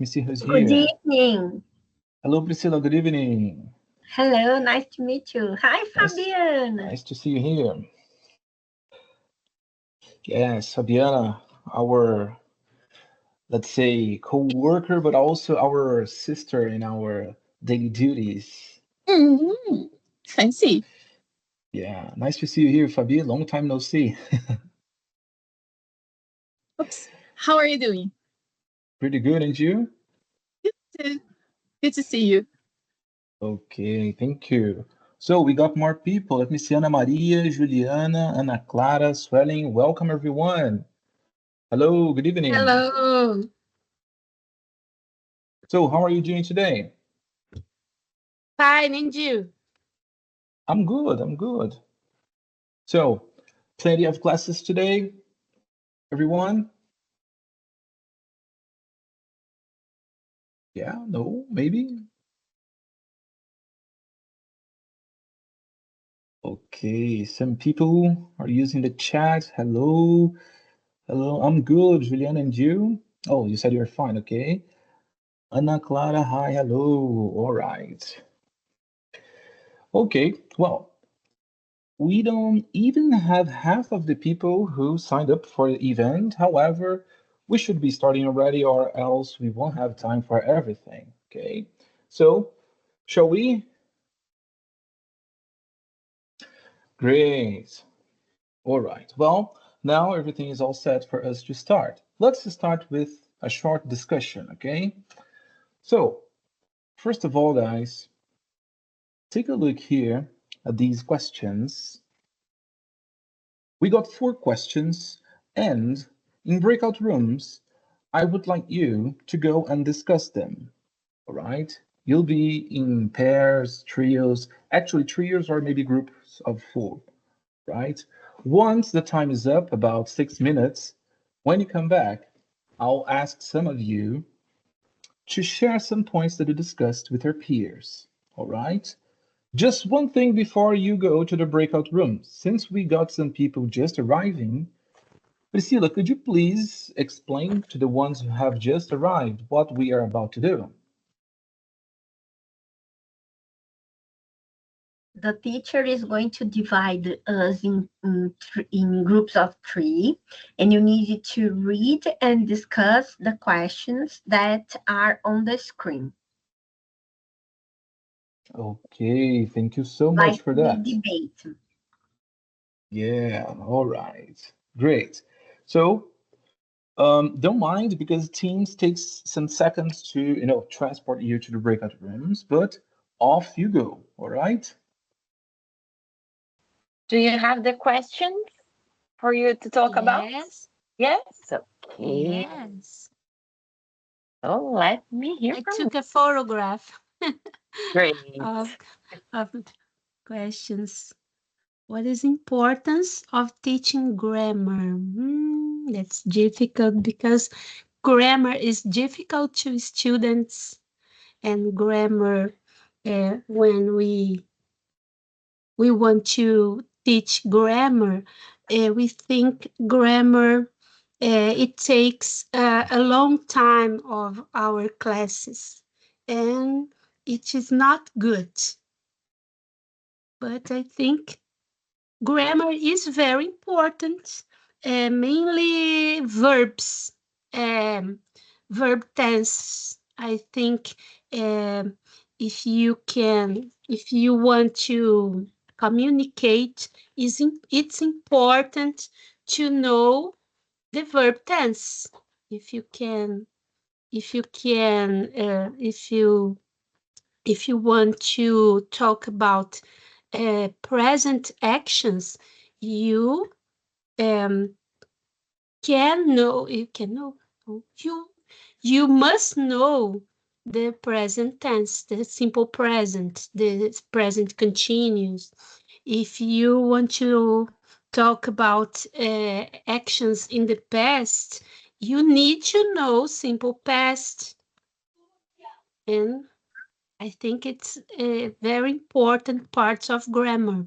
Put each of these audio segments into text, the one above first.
me see who's Good here. evening. Hello, Priscilla. Good evening. Hello, nice to meet you. Hi, Nice, Fabiana. nice to see you here. Yes, Fabiana, our, let's say, co-worker, but also our sister in our daily duties. Mm-hmm. Fancy. Yeah, nice to see you here, Fabi. Long time no see. Oops. How are you doing? Pretty good, and you? Good to, good to see you. Okay, thank you. So we got more people. Let me see. Ana Maria, Juliana, Ana Clara, Swelling. Welcome, everyone. Hello, good evening. Hello. So, how are you doing today? Fine, and you? I'm good, I'm good. So, plenty of classes today, everyone? Yeah, no, maybe? Okay, some people are using the chat. Hello, hello, I'm good, Juliana, and you? Oh, you said you're fine, okay. Ana Clara, hi, hello, all right. Okay, well, we don't even have half of the people who signed up for the event. However, we should be starting already, or else we won't have time for everything. Okay, so shall we? Great. All right. Well, now everything is all set for us to start. Let's start with a short discussion. Okay. So, first of all, guys, take a look here at these questions. We got 4 questions, and in breakout rooms, I would like you to go and discuss them. All right? You'll be in pairs, trios, actually trios or maybe groups of 4, right? Once the time is up, about 6 minutes, when you come back, I'll ask some of you to share some points that you discussed with your peers. All right? Just one thing before you go to the breakout room. Since we got some people just arriving, Priscilla, could you please explain to the ones who have just arrived what we are about to do? The teacher is going to divide us in groups of 3, and you need to read and discuss the questions that are on the screen, Okay, thank you so much like for we that. debate. Yeah, all right. Great. So, don't mind because Teams takes some seconds to, transport you to the breakout rooms, but off you go, all right? Do you have the questions for you to talk about? Yes, Yes. Okay. yes. So let me hear I from you. took a photograph Great. of of questions. What is importance of teaching grammar? That's difficult because grammar is difficult to students, and grammar when we want to teach grammar, we think grammar it takes a long time of our classes, and it is not good. But I think grammar is very important, mainly verbs, um, verb tense. I think if if you want to communicate, it's important to know the verb tense. If you can, if you can, if you want to talk about present actions, you um, can know, you you must know the present tense, the simple present, the present continuous. If you want to talk about actions in the past, you need to know simple past. And I think it's a very important part of grammar.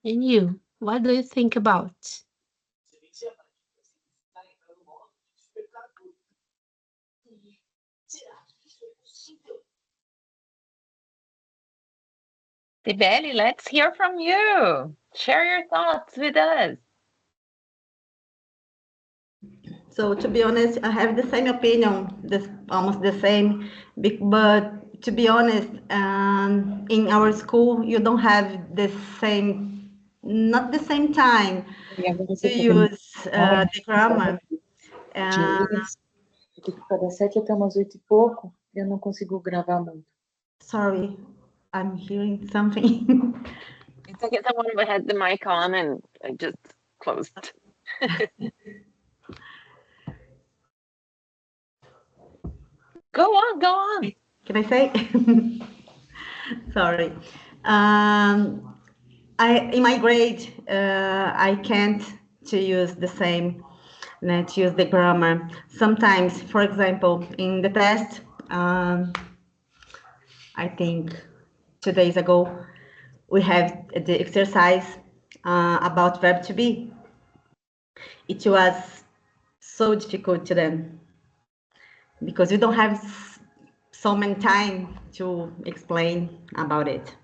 And you, what do you think about? Sibeli, let's hear from you. Share your thoughts with us. So to be honest, I have the same opinion, almost the same. But to be honest, in our school, you don't have the same, not the same time to use the grammar. Porque fica das 7 até umas 8 e pouco, eu não consigo gravar muito. Sorry, I'm hearing something. It's okay, someone had the mic on and I just closed. Go on, go on. Can I say? Sorry. In my grade, I can't to use the same, to use the grammar. Sometimes, for example, in the test, I think 2 days ago, we have the exercise about verb to be. It was so difficult to them because we don't have so many time to explain about it.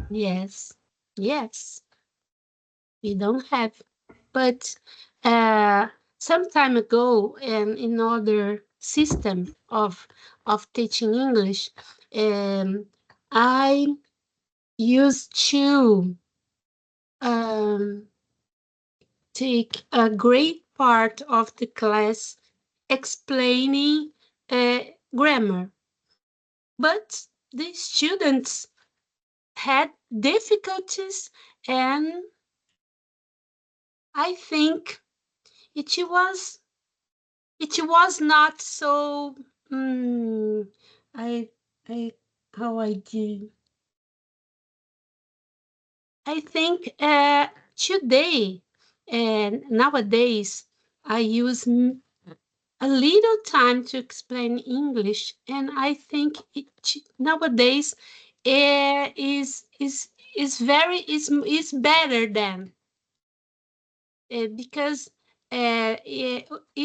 Yes, yes, we don't have. But some time ago, in other system of teaching English, I used to take a great part of the class explaining grammar, but the students had difficulties, and I think it was not so. I how I do. I think today and nowadays I use a little time to explain English, and I think nowadays is better than because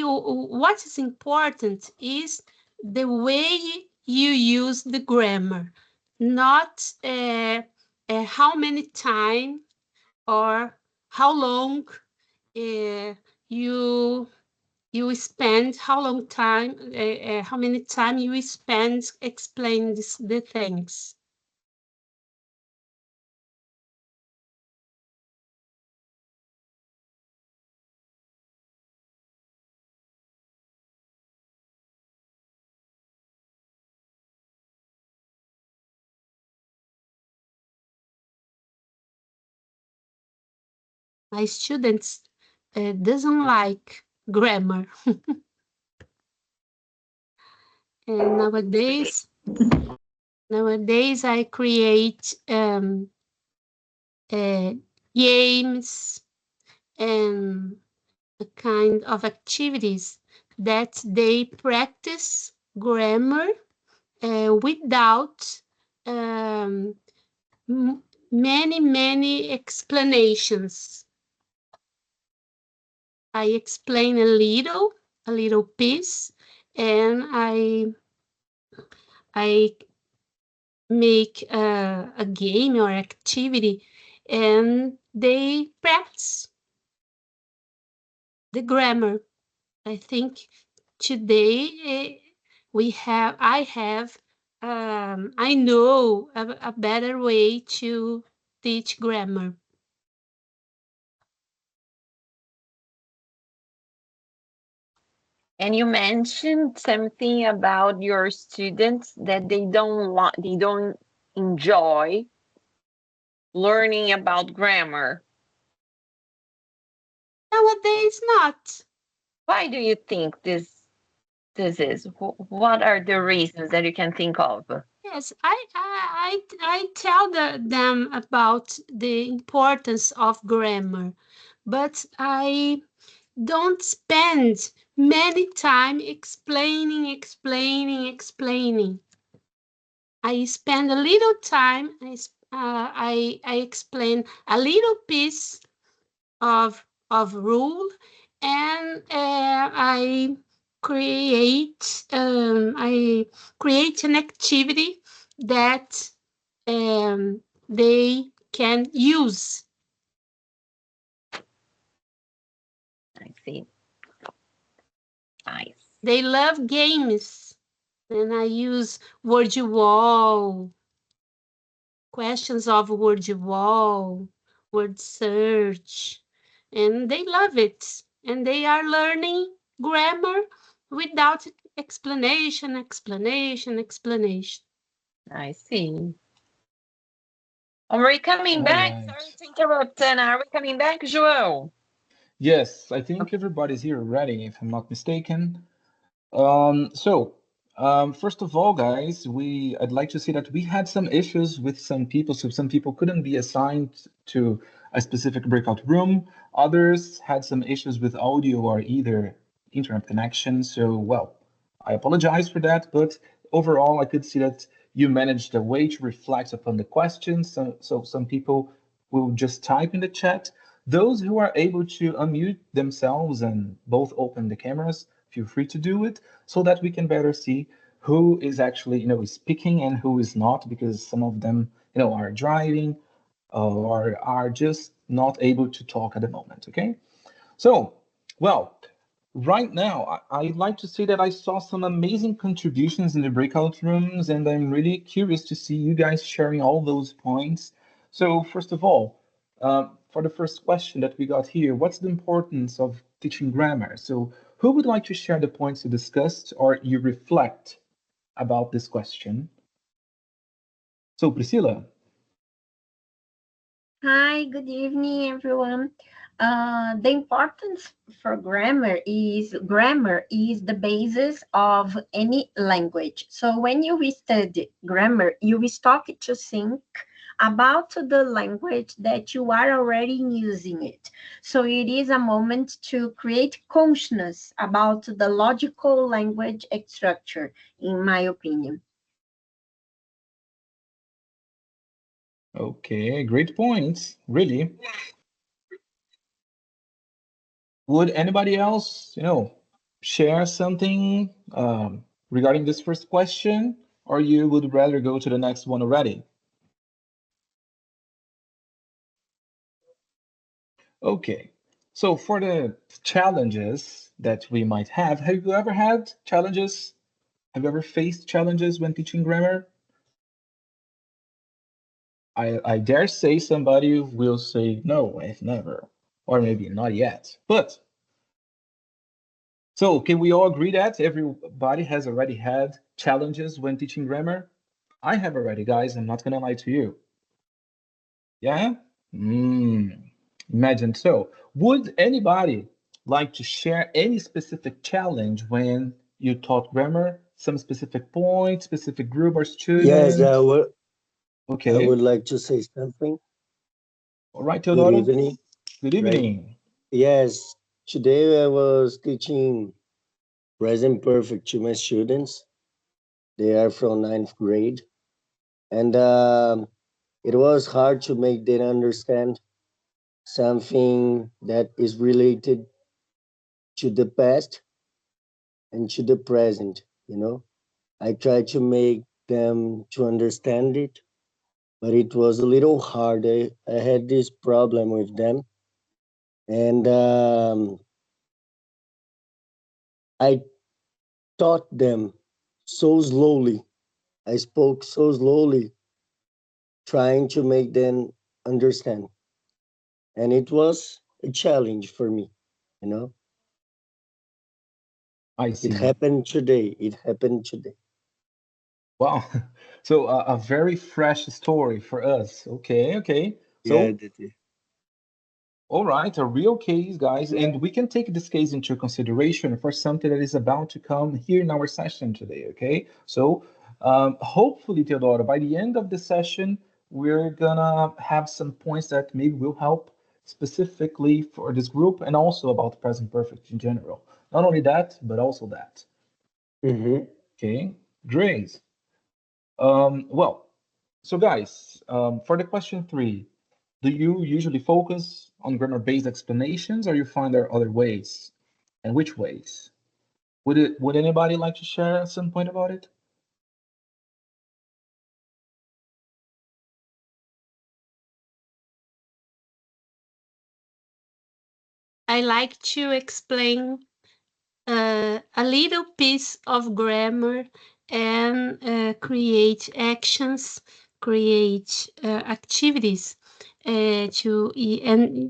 what is important is the way you use the grammar, not how many time or how long you spend, how many time you spend explaining the things. My students doesn't like grammar. And nowadays I create games and a kind of activities that they practice grammar without many explanations. I explain a little piece, and I make a game or activity, and they practice the grammar. I think today I know a better way to teach grammar. And you mentioned something about your students that they don't enjoy learning about grammar. Nowadays, not. Why do you think this is? What are the reasons that you can think of? Yes, I tell them about the importance of grammar, but I don't spend many time explaining. I spend a little time. I explain a little piece of rule, and I create an activity that they can use. I see. Nice. They love games, and I use word wall, questions of word wall, word search, and they love it. And they are learning grammar without explanation. I see. Are we coming All back? right. Sorry to interrupt, Anna. Are we coming back, João? Yes, I think everybody's here already, if I'm not mistaken. First of all, guys, I'd like to say that we had some issues with some people. So some people couldn't be assigned to a specific breakout room. Others had some issues with audio or either internet connection. So, well, I apologize for that, but overall, I could see that you managed a way to reflect upon the questions. So some people will just type in the chat. Those who are able to unmute themselves and both open the cameras, feel free to do it so that we can better see who is actually, is speaking and who is not, because some of them, are driving or are just not able to talk at the moment, okay? So, well, right now, I'd like to say that I saw some amazing contributions in the breakout rooms, and I'm really curious to see you guys sharing all those points. So, first of all, for the first question that we got here, what's the importance of teaching grammar? So, who would like to share the points you discussed or you reflect about this question? So, Priscilla. Hi, good evening, everyone. The importance for grammar is the basis of any language. So when you study grammar, you start to think about the language that you are already using it. So it is a moment to create consciousness about the logical language structure, in my opinion. Okay, great points, really. Would anybody else, share something regarding this first question, or you would rather go to the next one already? Okay, so for the challenges that we might have you ever had challenges? Have you ever faced challenges when teaching grammar? I dare say somebody will say, no, I've never, or maybe not yet. But, so can we all agree that everybody has already had challenges when teaching grammar? I have already, guys, I'm not gonna lie to you. Yeah? Imagine so. Would anybody like to share any specific challenge when you taught grammar? Some specific point, specific group or student? Yes, I would Okay. like to say something. All right, Good Teodoro. evening. Good evening. Yes, today I was teaching present perfect to my students. They are from 9th grade. And it was hard to make them understand something that is related to the past and to the present, I tried to make them to understand it, but it was a little hard. I had this problem with them. And I taught them so slowly. I spoke so slowly, trying to make them understand. And it was a challenge for me, I see. It happened today. It happened today. Wow. So a very fresh story for us. Okay. So, Yeah, all right, a real case, guys, and we can take this case into consideration for something that is about to come here in our session today, okay? So hopefully, Teodoro, by the end of the session, we're gonna have some points that maybe will help specifically for this group and also about present perfect in general. Not only that, but also that. Okay, great. Well, so guys, for the question 3, do you usually focus on grammar-based explanations or you find there are other ways? And which ways? Would anybody like to share some point about it? I like to explain a little piece of grammar and create actions, create activities and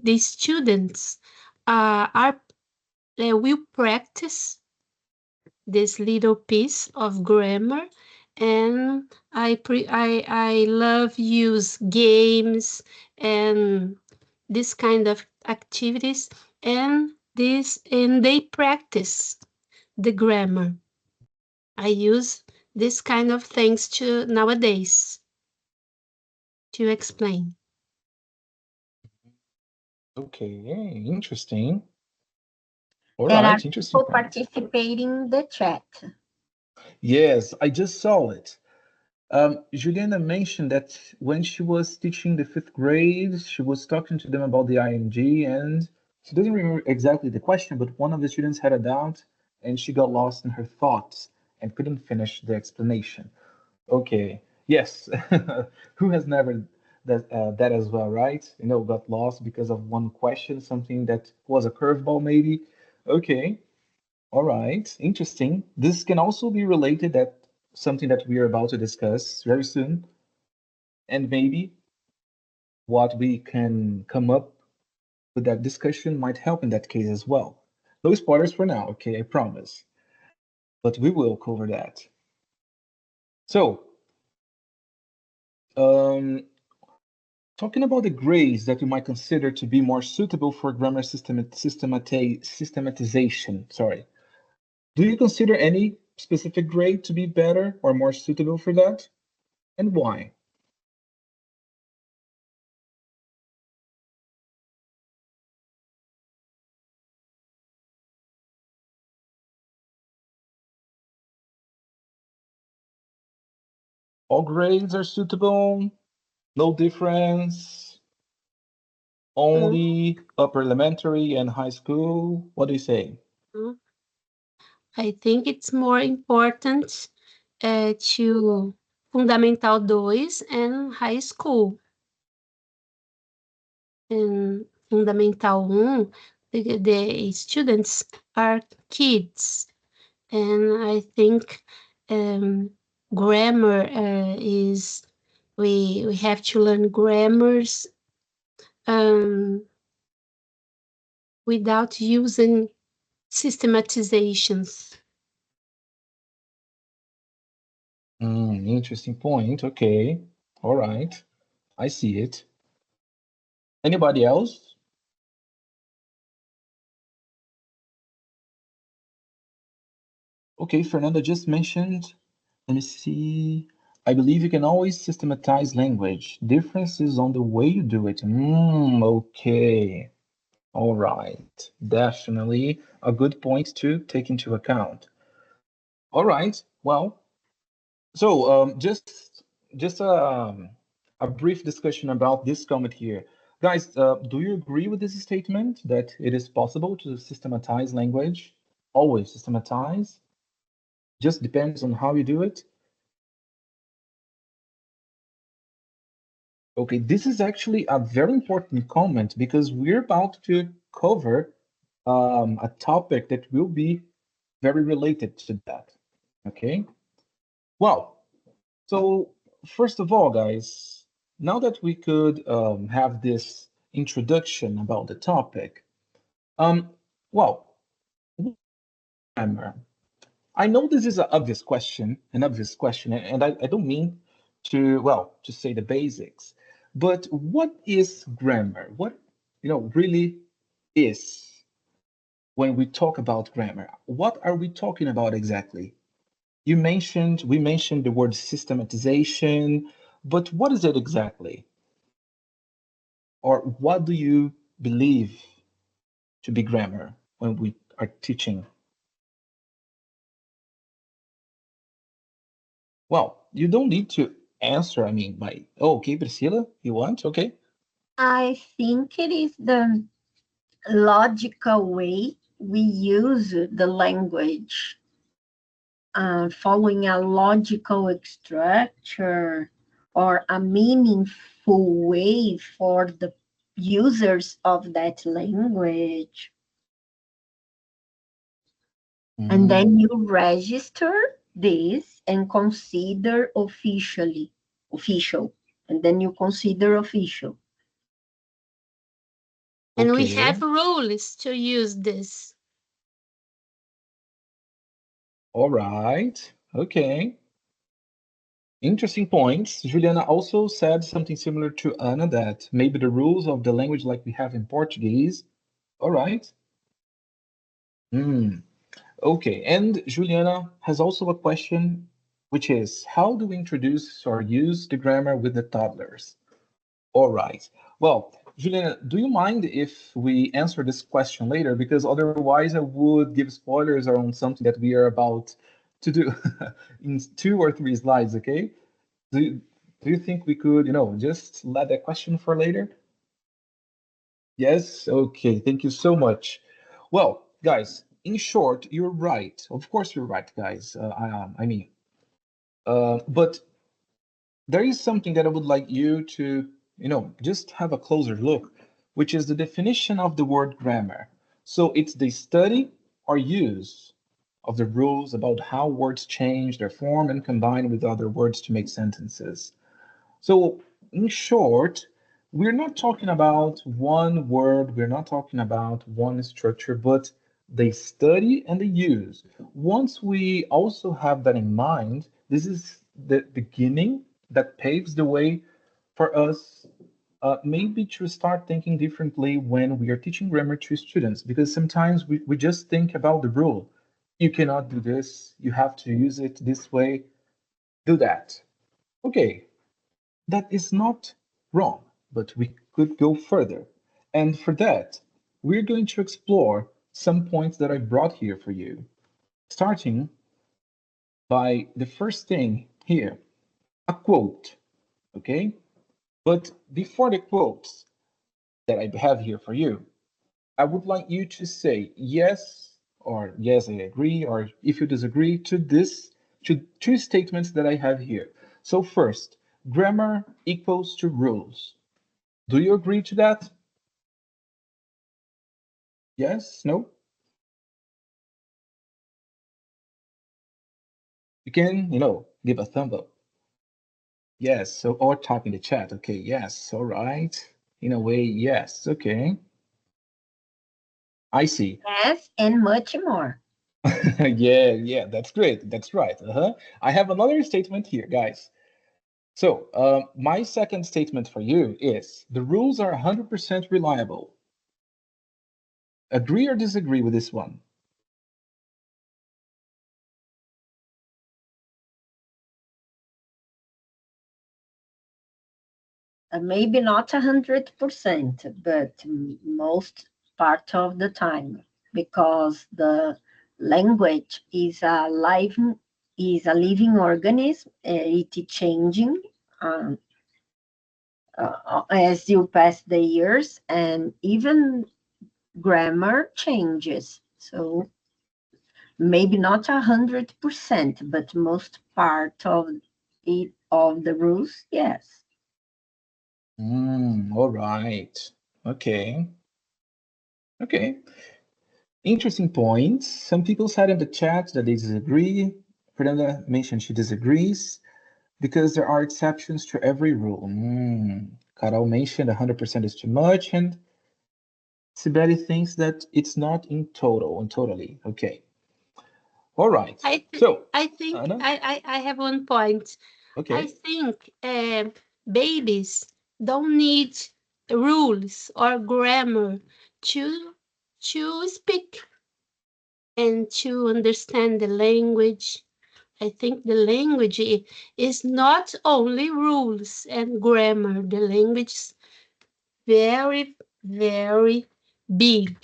the students will practice this little piece of grammar, and I love use games and this kind of activities, and they practice the grammar. I use this kind of things to nowadays to explain. Okay, interesting. All There are right, interesting people point. participating in the chat. Yes, I just saw it. Juliana mentioned that when she was teaching the 5th grade, she was talking to them about the ing, and she doesn't remember exactly the question, but one of the students had a doubt, and she got lost in her thoughts and couldn't finish the explanation. Okay, yes. Who has never that as well, right? You know, got lost because of one question, something that was a curveball, maybe. Okay. All right, interesting. This can also be related that something that we are about to discuss very soon, and maybe what we can come up with that discussion might help in that case as well. No spoilers for now, okay, I promise. But we will cover that. So, talking about the grades that you might consider to be more suitable for grammar systematization, sorry. Do you consider any specific grade to be better or more suitable for that? And why? All grades are suitable, no difference, only upper elementary and high school. What do you say? I think it's more important to Fundamental 2 and high school. In Fundamental 1, the students are kids, and I think grammar is we have to learn grammars without using systematizations. Interesting point. Okay. All right. I see it. Anybody else? Okay, Fernanda just mentioned, let me see. I believe you can always systematize language. Differences on the way you do it. Okay. All right. Definitely a good point to take into account. All right. Well, so just a brief discussion about this comment here. Guys, do you agree with this statement that it is possible to systematize language? Always systematize? Just depends on how you do it? Okay, this is actually a very important comment because we're about to cover a topic that will be very related to that. Okay? Well, so first of all, guys, now that we could have this introduction about the topic, well, grammar. I know this is an obvious question, and I don't mean to, well, to say the basics, but what is grammar? What, really is when we talk about grammar? What are we talking about exactly? We mentioned the word systematization, but what is it exactly? Or what do you believe to be grammar when we are teaching? Well, you don't need to answer, I mean, oh, okay, Priscilla, you want? Okay. I think it is the logical way we use the language following a logical structure or a meaningful way for the users of that language. And then you register this and consider official. And then you consider official. And we have rules to use this. All right. Okay. Interesting points. Juliana also said something similar to Ana, that maybe the rules of the language like we have in Portuguese. All right. Okay. And Juliana has also a question, which is, how do we introduce or use the grammar with the toddlers? All right. Well, Juliana, do you mind if we answer this question later? Because otherwise I would give spoilers on something that we are about to do in 2 or 3 slides, okay? Do you think we could, just let that question for later? Yes? Okay, thank you so much. Well, guys, in short, you're right. Of course you're right, guys. But there is something that I would like you to, just have a closer look, which is the definition of the word grammar. So it's the study or use of the rules about how words change their form and combine with other words to make sentences. So, in short, we're not talking about one word, we're not talking about one structure, but the study and the use. Once we also have that in mind, this is the beginning that paves the way for us, maybe to start thinking differently when we are teaching grammar to students, because sometimes we just think about the rule. You cannot do this, you have to use it this way, do that. Okay, that is not wrong, but we could go further. And for that, we're going to explore some points that I brought here for you, starting by the first thing here, a quote, okay? But before the quotes that I have here for you, I would like you to say yes or yes, I agree, or if you disagree to to 2 statements that I have here. So first, grammar equals to rules. Do you agree to that? Yes? No? You can, give a thumb up. Yes, so or type in the chat. Okay, yes, all right. In a way, yes, okay. I see. Yes, and much more. Yeah, that's great. That's right. I have another statement here, guys. So, my second statement for you is the rules are 100% reliable. Agree or disagree with this one? Maybe not 100%, but most part of the time, because the language is a living organism. It is changing as you pass the years, and even grammar changes. So maybe not 100%, but most part of the rules, yes. All right. Okay. Okay. Interesting points. Some people said in the chat that they disagree. Fernanda mentioned she disagrees because there are exceptions to every rule. Carol mentioned 100% is too much, and Sibeli thinks that it's not in totally. Okay. All right. I think Anna? I have one point. Okay. I think babies don't need rules or grammar to speak and to understand the language. I think the language is not only rules and grammar. The language is very, very big.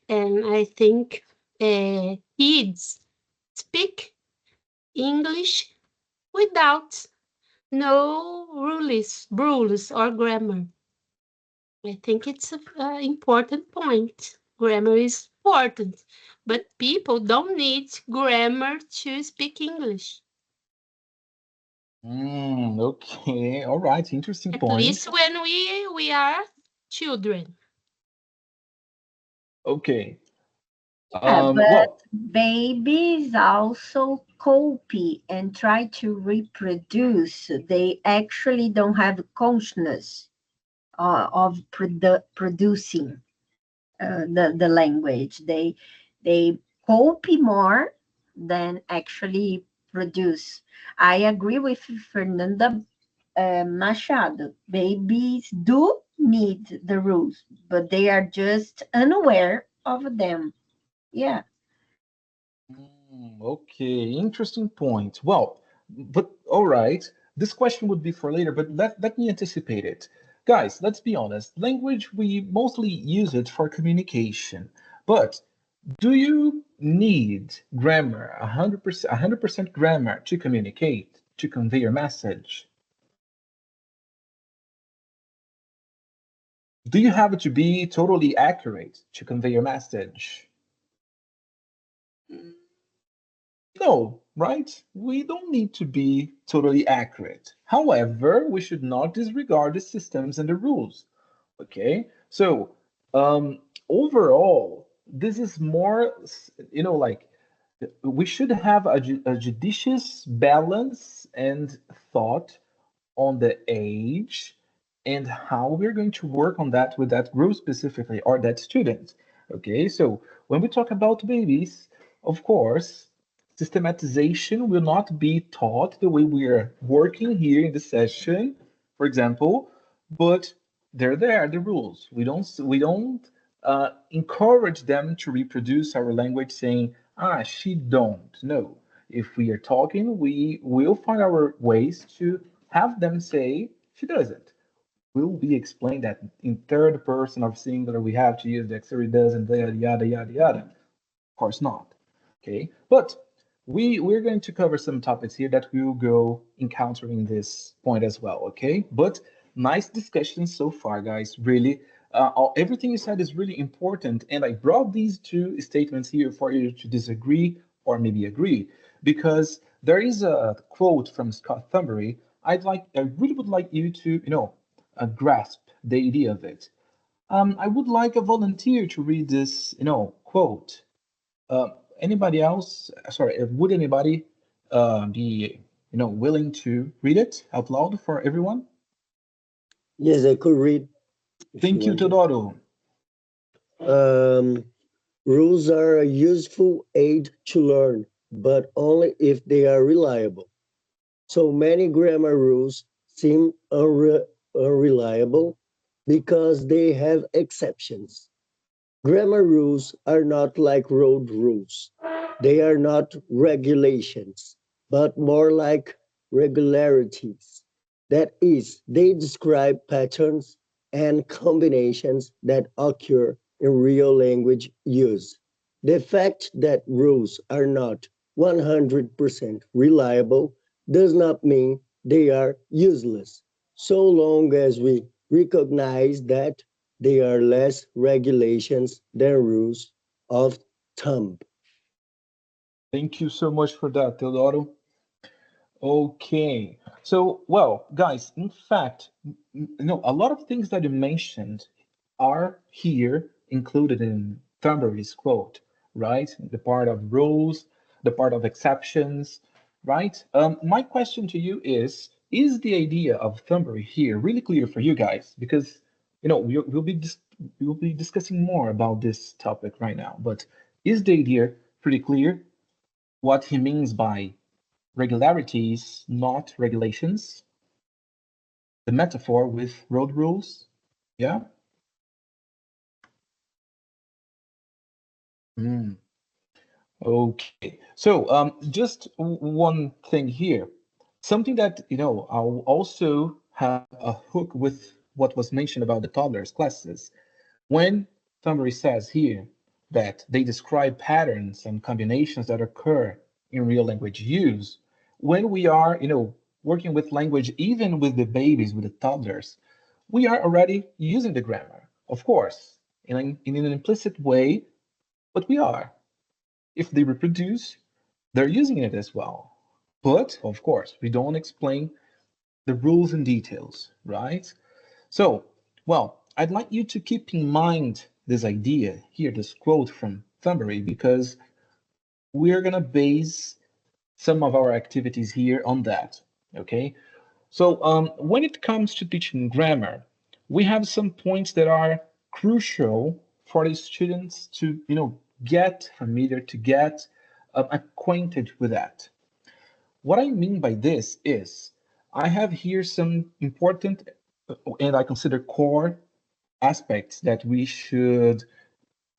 And I think kids speak English without no rules or grammar. I think it's an important point. Grammar is important, but people don't need grammar to speak English. Okay, all right, interesting At point. least when we are children. Okay. But Well, babies also copy and try to reproduce. They actually don't have consciousness of producing the language. They copy more than actually produce. I agree with Fernanda Machado. Babies do need the rules, but they are just unaware of them. Yeah. okay, interesting point. Well, but all right, this question would be for later, but let me anticipate it. Guys, let's be honest. Language, we mostly use it for communication, but do you need grammar, 100% grammar to communicate, to convey your message? Do you have to be totally accurate to convey your message? No, right? We don't need to be totally accurate. However, we should not disregard the systems and the rules. Okay, so overall, this is more, like we should have a judicious balance and thought on the age and how we're going to work on that with that group specifically or that student. Okay, so when we talk about babies, of course, systematization will not be taught the way we are working here in the session, for example, but they're there, the rules. We don't encourage them to reproduce our language saying, she don't. No. If we are talking, we will find our ways to have them say she doesn't. Will we explain that in third person of singular we have to use the auxiliary does and yada yada yada yada? Of course not. Okay, but we're going to cover some topics here that we will go encountering this point as well. Okay, but nice discussion so far, guys. Really, everything you said is really important, and I brought these two statements here for you to disagree or maybe agree, because there is a quote from Scott Thumberry. I really would like you to, grasp the idea of it. I would like a volunteer to read this, quote. Uh, Anybody else? Sorry, would anybody be, willing to read it out loud for everyone? Yes, I could read if you Thank you, want to. Teodoro. Um, Rules are a useful aid to learn, but only if they are reliable. So many grammar rules seem unreliable because they have exceptions. Grammar rules are not like road rules. They are not regulations, but more like regularities. That is, they describe patterns and combinations that occur in real language use. The fact that rules are not 100% reliable does not mean they are useless, so long as we recognize that they are less regulations than rules of thumb. Thank you so much for that, Teodoro. Okay. So, well, guys, in fact, a lot of things that you mentioned are here included in Thunberry's quote, right? The part of rules, the part of exceptions, right? My question to you is the idea of Thunberry here really clear for you guys? Because, we'll be discussing more about this topic right now, but is the idea pretty clear what he means by regularities, not regulations? The metaphor with road rules. Yeah. Mm, okay. So just one thing here. Something that, I'll also have a hook with what was mentioned about the toddlers classes. When Thumbery says here that they describe patterns and combinations that occur in real language use, when we are, working with language, even with the babies, with the toddlers, we are already using the grammar. Of course, in an implicit way, but we are. If they reproduce, they're using it as well. But of course, we don't explain the rules and details, right? So, well, I'd like you to keep in mind this idea here, this quote from Thumbery, because we're gonna base some of our activities here on that, okay? So when it comes to teaching grammar, we have some points that are crucial for the students to, get familiar, to get acquainted with that. What I mean by this is I have here some important and I consider core aspects that we should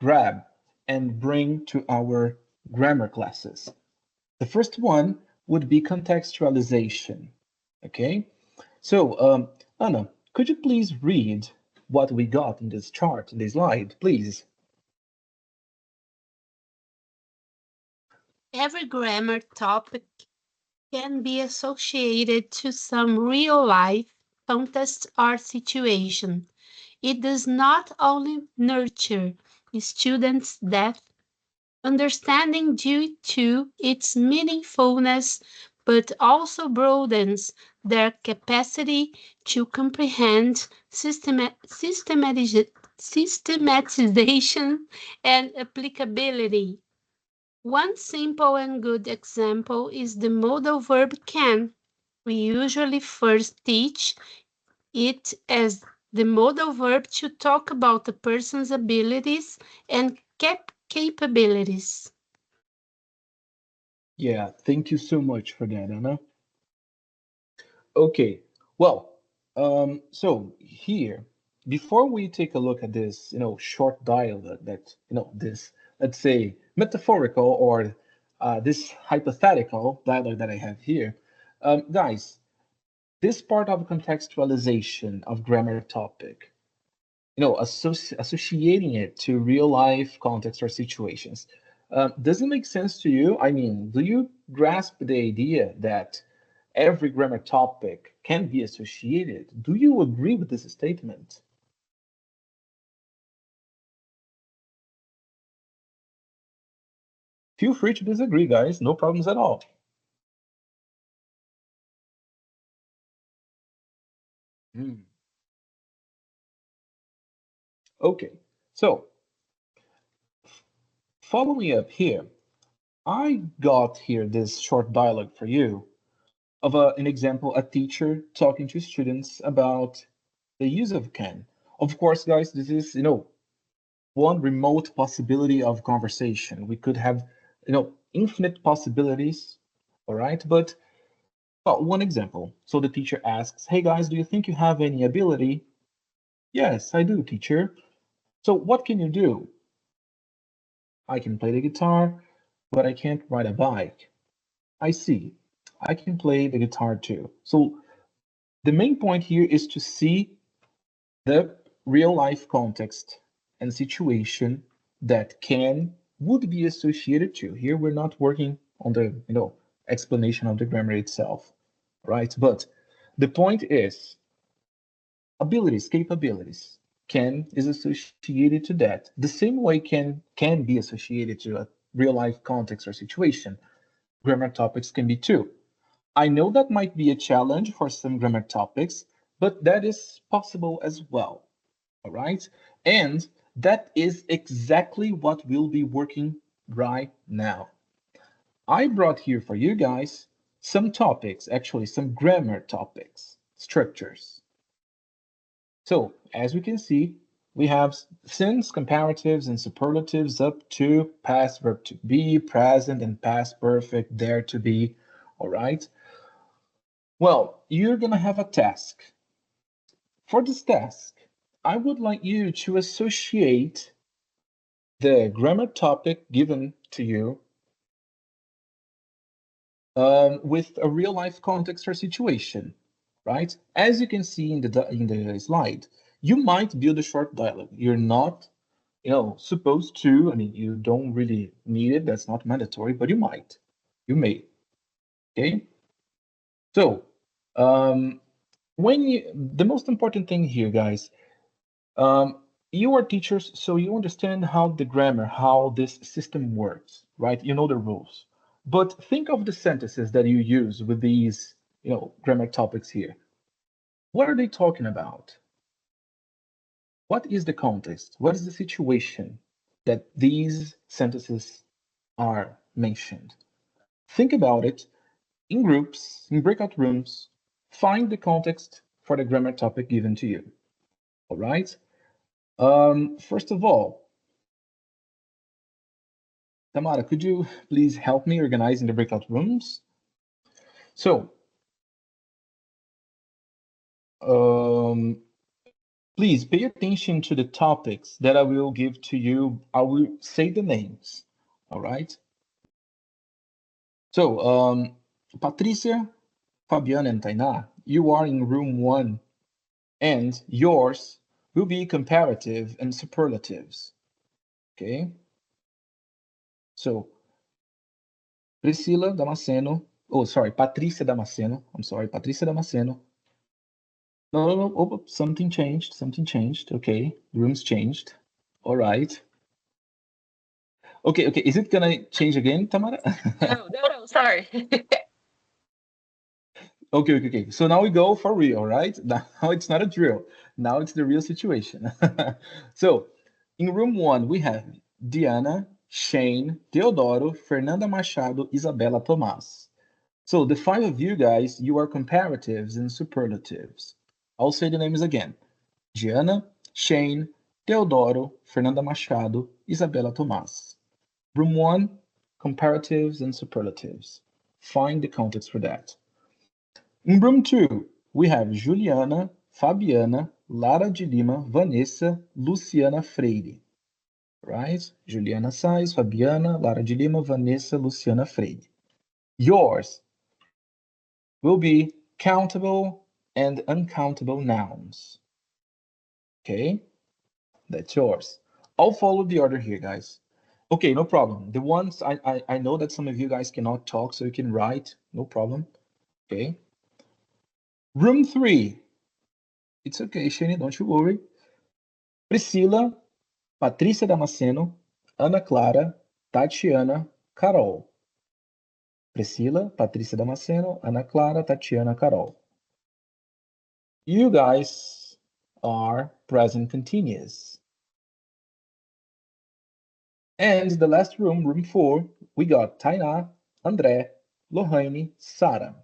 grab and bring to our grammar classes. The first one would be contextualization. Okay, so Anna, could you please read what we got in this chart, in this slide, please? Every grammar topic can be associated to some real-life context or situation. It does not only nurture students' depth understanding due to its meaningfulness, but also broadens their capacity to comprehend systematization and applicability. One simple and good example is the modal verb can. We usually first teach it as the modal verb to talk about a person's abilities and capabilities. Yeah, thank you so much for that, Anna. Okay, well, so here, before we take a look at this, short dialogue that, this, let's say, metaphorical or this hypothetical dialogue that I have here, guys, this part of contextualization of grammar topic, associating it to real life context or situations, does it make sense to you? I mean, do you grasp the idea that every grammar topic can be associated? Do you agree with this statement? Feel free to disagree, guys. No problems at all. Okay, so following up here, I got here this short dialogue for you of an example, a teacher talking to students about the use of can. Of course, guys, this is, one remote possibility of conversation. We could have, infinite possibilities, all right? But, well, one example. So the teacher asks, hey, guys, do you think you have any ability? Yes, I do, teacher. So what can you do? I can play the guitar, but I can't ride a bike. I see. I can play the guitar too. So the main point here is to see the real life context and situation that would be associated to. Here we're not working on the explanation of the grammar itself, right? But the point is abilities, capabilities. Can is associated to that. The same way can be associated to a real life context or situation. Grammar topics can be too. I know that might be a challenge for some grammar topics, but that is possible as well. All right. And that is exactly what we'll be working right now. I brought here for you guys some topics, actually some grammar topics, structures. So as we can see, we have since, comparatives, and superlatives up to past verb to be, present, and past perfect, there to be. All right. Well, you're going to have a task. For this task, I would like you to associate the grammar topic given to you with a real life context or situation, right? As you can see in the slide, you might build a short dialogue. You're not, supposed to. I mean, you don't really need it. That's not mandatory, but you might. You may. Okay. So, the most important thing here, guys, you are teachers, so you understand how the grammar, how this system works, right? You know the rules. But think of the sentences that you use with these, grammar topics here. What are they talking about? What is the context? What is the situation that these sentences are mentioned? Think about it in groups, in breakout rooms, find the context for the grammar topic given to you. All right? First of all, Tamara, could you please help me organizing the breakout rooms? So, please pay attention to the topics that I will give to you. I will say the names, all right? So, Patricia, Fabiana, and Tainá, you are in room 1, and yours will be comparative and superlatives, okay? So, Priscila Damasceno, Patrícia Damasceno, Patrícia Damasceno. No, oh, something changed, okay, the room's changed, all right. Okay, is it gonna change again, Tamara? No, sorry. Okay, so now we go for real, right? Now it's not a drill, now it's the real situation. So, in room 1, we have Diana, Shane, Teodoro, Fernanda Machado, Isabela Tomás. So the 5 of you guys, you are comparatives and superlatives. I'll say the names again. Diana, Shane, Teodoro, Fernanda Machado, Isabela Tomás. Room 1, comparatives and superlatives. Find the context for that. In room 2, we have Juliana, Fabiana, Lara de Lima, Vanessa, Luciana Freire. Right? Juliana Sais, Fabiana, Lara de Lima, Vanessa, Luciana Freire. Yours will be countable and uncountable nouns. Okay? That's yours. I'll follow the order here, guys. Okay, no problem. The ones I know that some of you guys cannot talk, so you can write, no problem. Okay. Room 3. It's okay, Shane, don't you worry. Priscila, Patrícia Damasceno, Ana Clara, Tatiana, Carol. Priscila, Patrícia Damasceno, Ana Clara, Tatiana, Carol. You guys are present continuous. And the last room, room 4, we got Tainá, André, Lohane, Sara.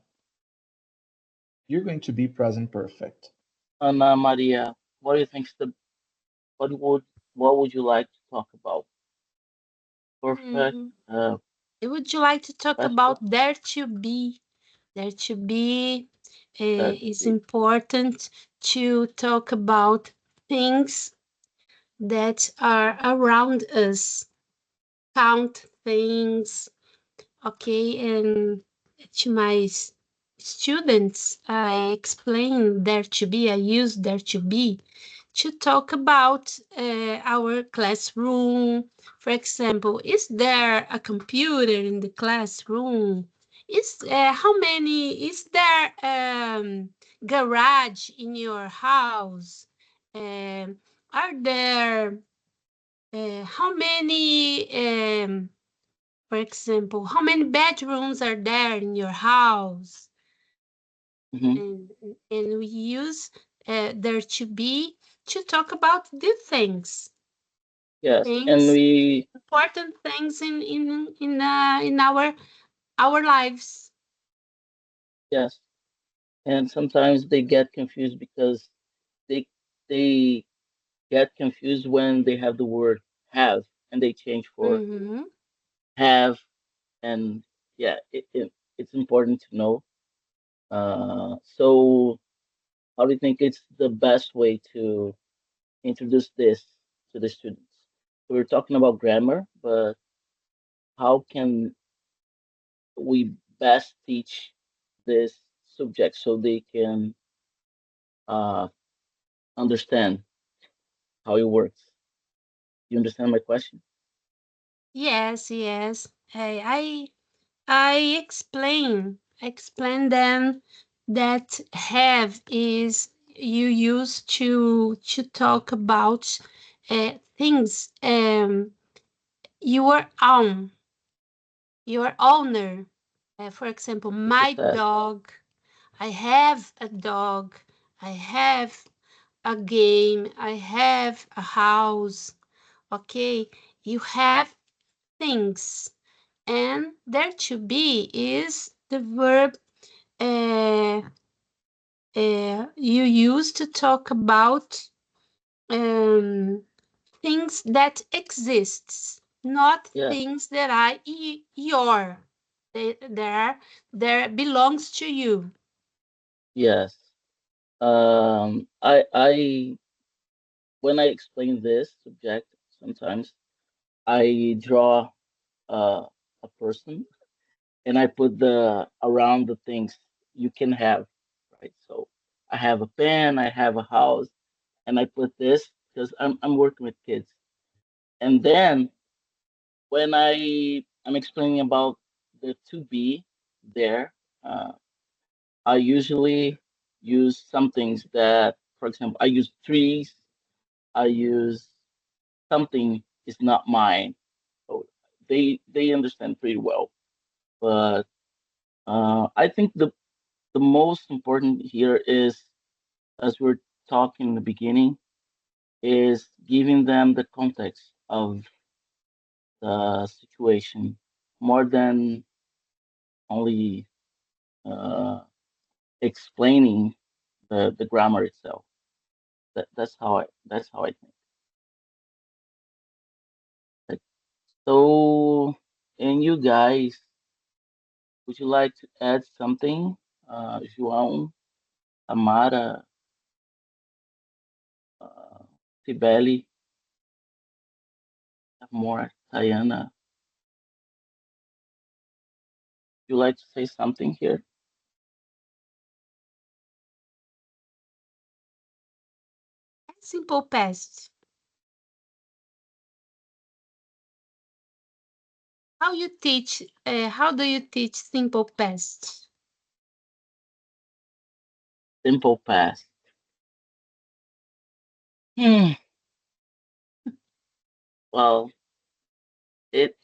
You're going to be present perfect. Ana Maria, what do you think what would you like to talk about? Perfect. Would you like to talk That's about dare to be? Dare to be is important to talk about things that are around us. Count things, okay? And to my students, I explain dare to be, I use dare to be to talk about our classroom. For example, is there a computer in the classroom? Is there garage in your house? Are there how many for example, how many bedrooms are there in your house? And we use there to be to talk about the things. Yes, and we important things in our lives. Yes, and sometimes they get confused because they get confused when they have the word have and they change for have, and yeah, it's important to know. So how do you think it's the best way to introduce this to the students? We're talking about grammar, but how can we best teach this subject so they can uh, understand how it works? You understand my question? Yes. I explain them that have is you use to talk about things your own, your owner. For example, my dog. I have a dog. I have a game. I have a house. Okay, you have things, and there to be is the verb you use to talk about things that exists, not things that are your. There belongs to you. Yes. I when I explain this subject, sometimes I draw a person and I put the around the things you can have, right? So I have a pen, I have a house, and I put this because I'm working with kids. And then when I'm explaining about the to be there, uh, I usually use some things that, for example, I use trees, I use something is not mine. So they understand pretty well. But I think the most important here is, as we're talking in the beginning, is giving them the context of the situation more than only uh, explaining the grammar itself. That's how I think. Like, so, and you guys, would you like to add something? João, Amara, uh, Sibeli, more, Diana. Would you like to say something here? Simple past. How you teach? How do you teach simple past? Simple past. Hmm. Well, it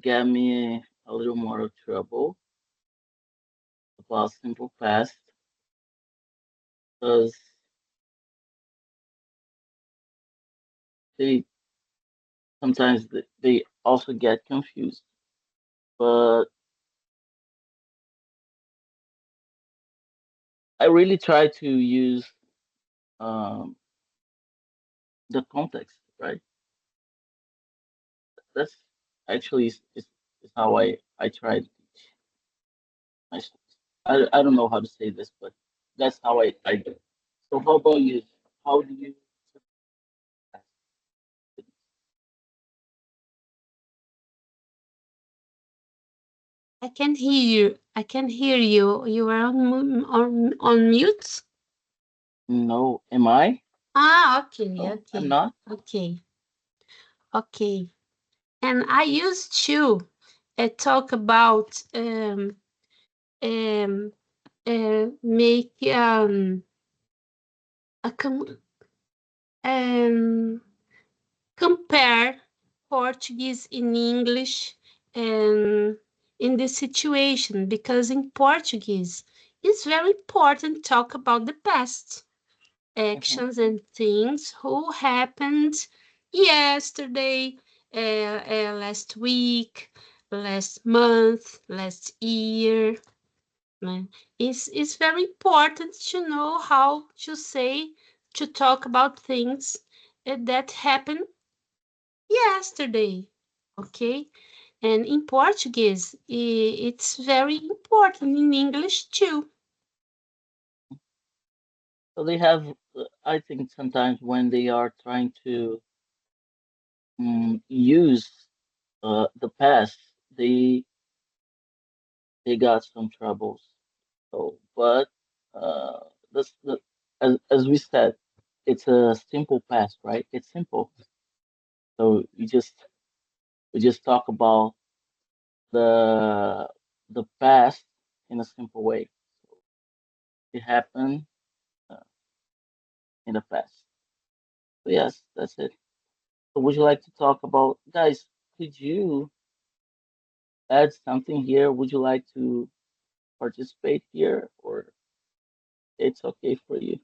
got me a little more of trouble about simple past because they sometimes they also get confused. But I really try to use um, the context, right? That's actually is how I try to teach my students. I don't know how to say this, but that's how I do. So how about you? How do you? I can hear you. I can hear you. You are on mute. No, am I? Okay, No, I'm okay, not. okay, okay. And I used to talk about um, make a um, compare Portuguese in English and in this situation because in Portuguese it's very important to talk about the past Mhm. actions and things who happened yesterday, last week, last month, last year. Né? It's very important to know how to say, to talk about things that happened yesterday. Okay? And in Portuguese, it's very important in English too. So they have, I think sometimes when they are trying to use the past, they they got some troubles. So, but uh, as we said, it's a simple past, right? It's simple. So we just talk about the the past in a simple way. It happened uh, in the past. Yes, that's it. So would you like to talk about, guys? Could you add something here? Would you like to participate here, or it's okay for you?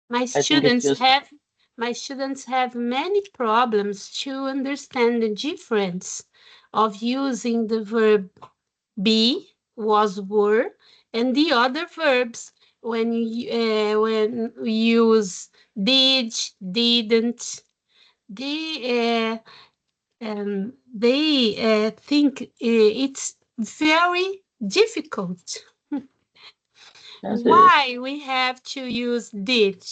My I think it's students just have my students have many problems to understand the difference of using the verb be, was, were, and the other verbs when we use did, didn't. They think it's very difficult. yes, it is. Why we have to use did?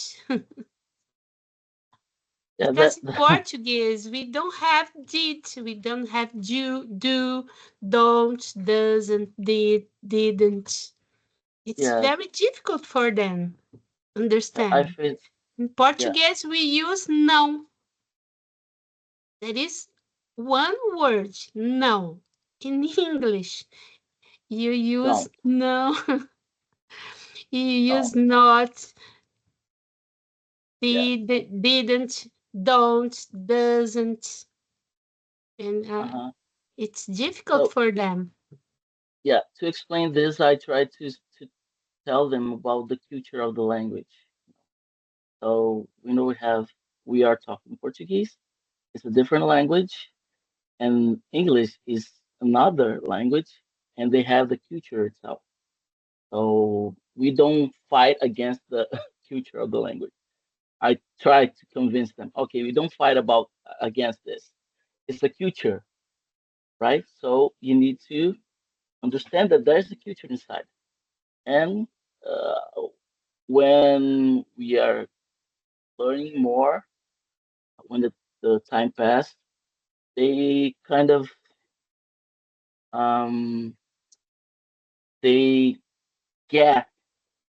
Yeah, Because in Portuguese we don't have did, we don't have do, don't, doesn't, didn't. It's yes. very difficult for them I understand. feel In yeah. Portuguese we use não. That is one word, não. In English you use Don't no, you use don't. not, Yeah. didn't, don't, doesn't, and Uh-huh. it's difficult So for them. yeah, to explain this, I try to tell them about the culture of the language. So we are talking Portuguese. It's a different language, and English is another language, and they have the culture itself. So we don't fight against the culture of the language. I try to convince them, okay, we don't fight about against this. It's a culture, right? So you need to understand that there's a culture inside. And when we are learning more, when the time passed, they kind of um, they get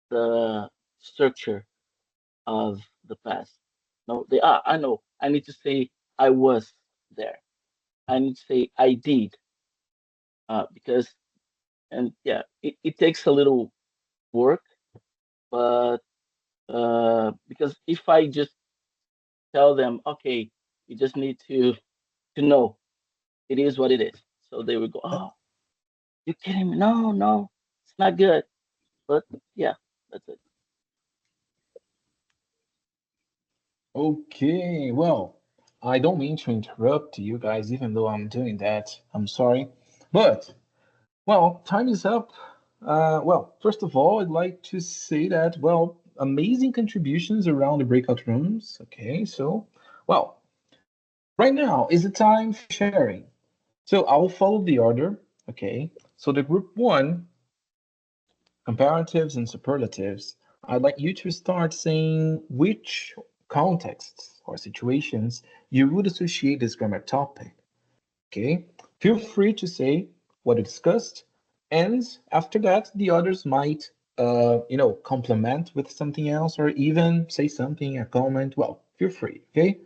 the structure of the past. No, I know. I need to say I was there. I need to say I did, because and yeah, it takes a little work, but because if I just tell them, okay, you just need to know it is what it is, so they will go, oh, you kidding me? No, no, it's not good. But yeah, that's it. Okay, well, I don't mean to interrupt you guys, even though I'm doing that. I'm sorry. But, well, time is up. Well, first of all, I'd like to say that, well, amazing contributions around the breakout rooms. Okay, so, well, right now is the time for sharing. So I'll follow the order. Okay, so the group one, comparatives and superlatives, I'd like you to start saying which contexts or situations you would associate this grammar topic. Okay, feel free to say what you discussed, and after that, the others might, complement with something else or even say something, a comment. Well, feel free. Okay,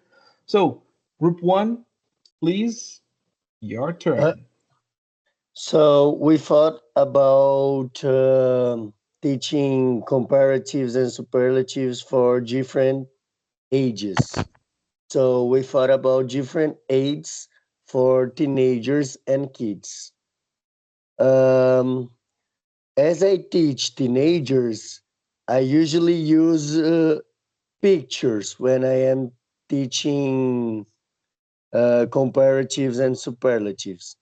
so group one, please, your Uh, turn. so we thought about teaching comparatives and superlatives for different ages. So we thought about different ages for teenagers and kids. Um, as I teach teenagers, I usually use pictures when I am teaching comparatives and superlatives.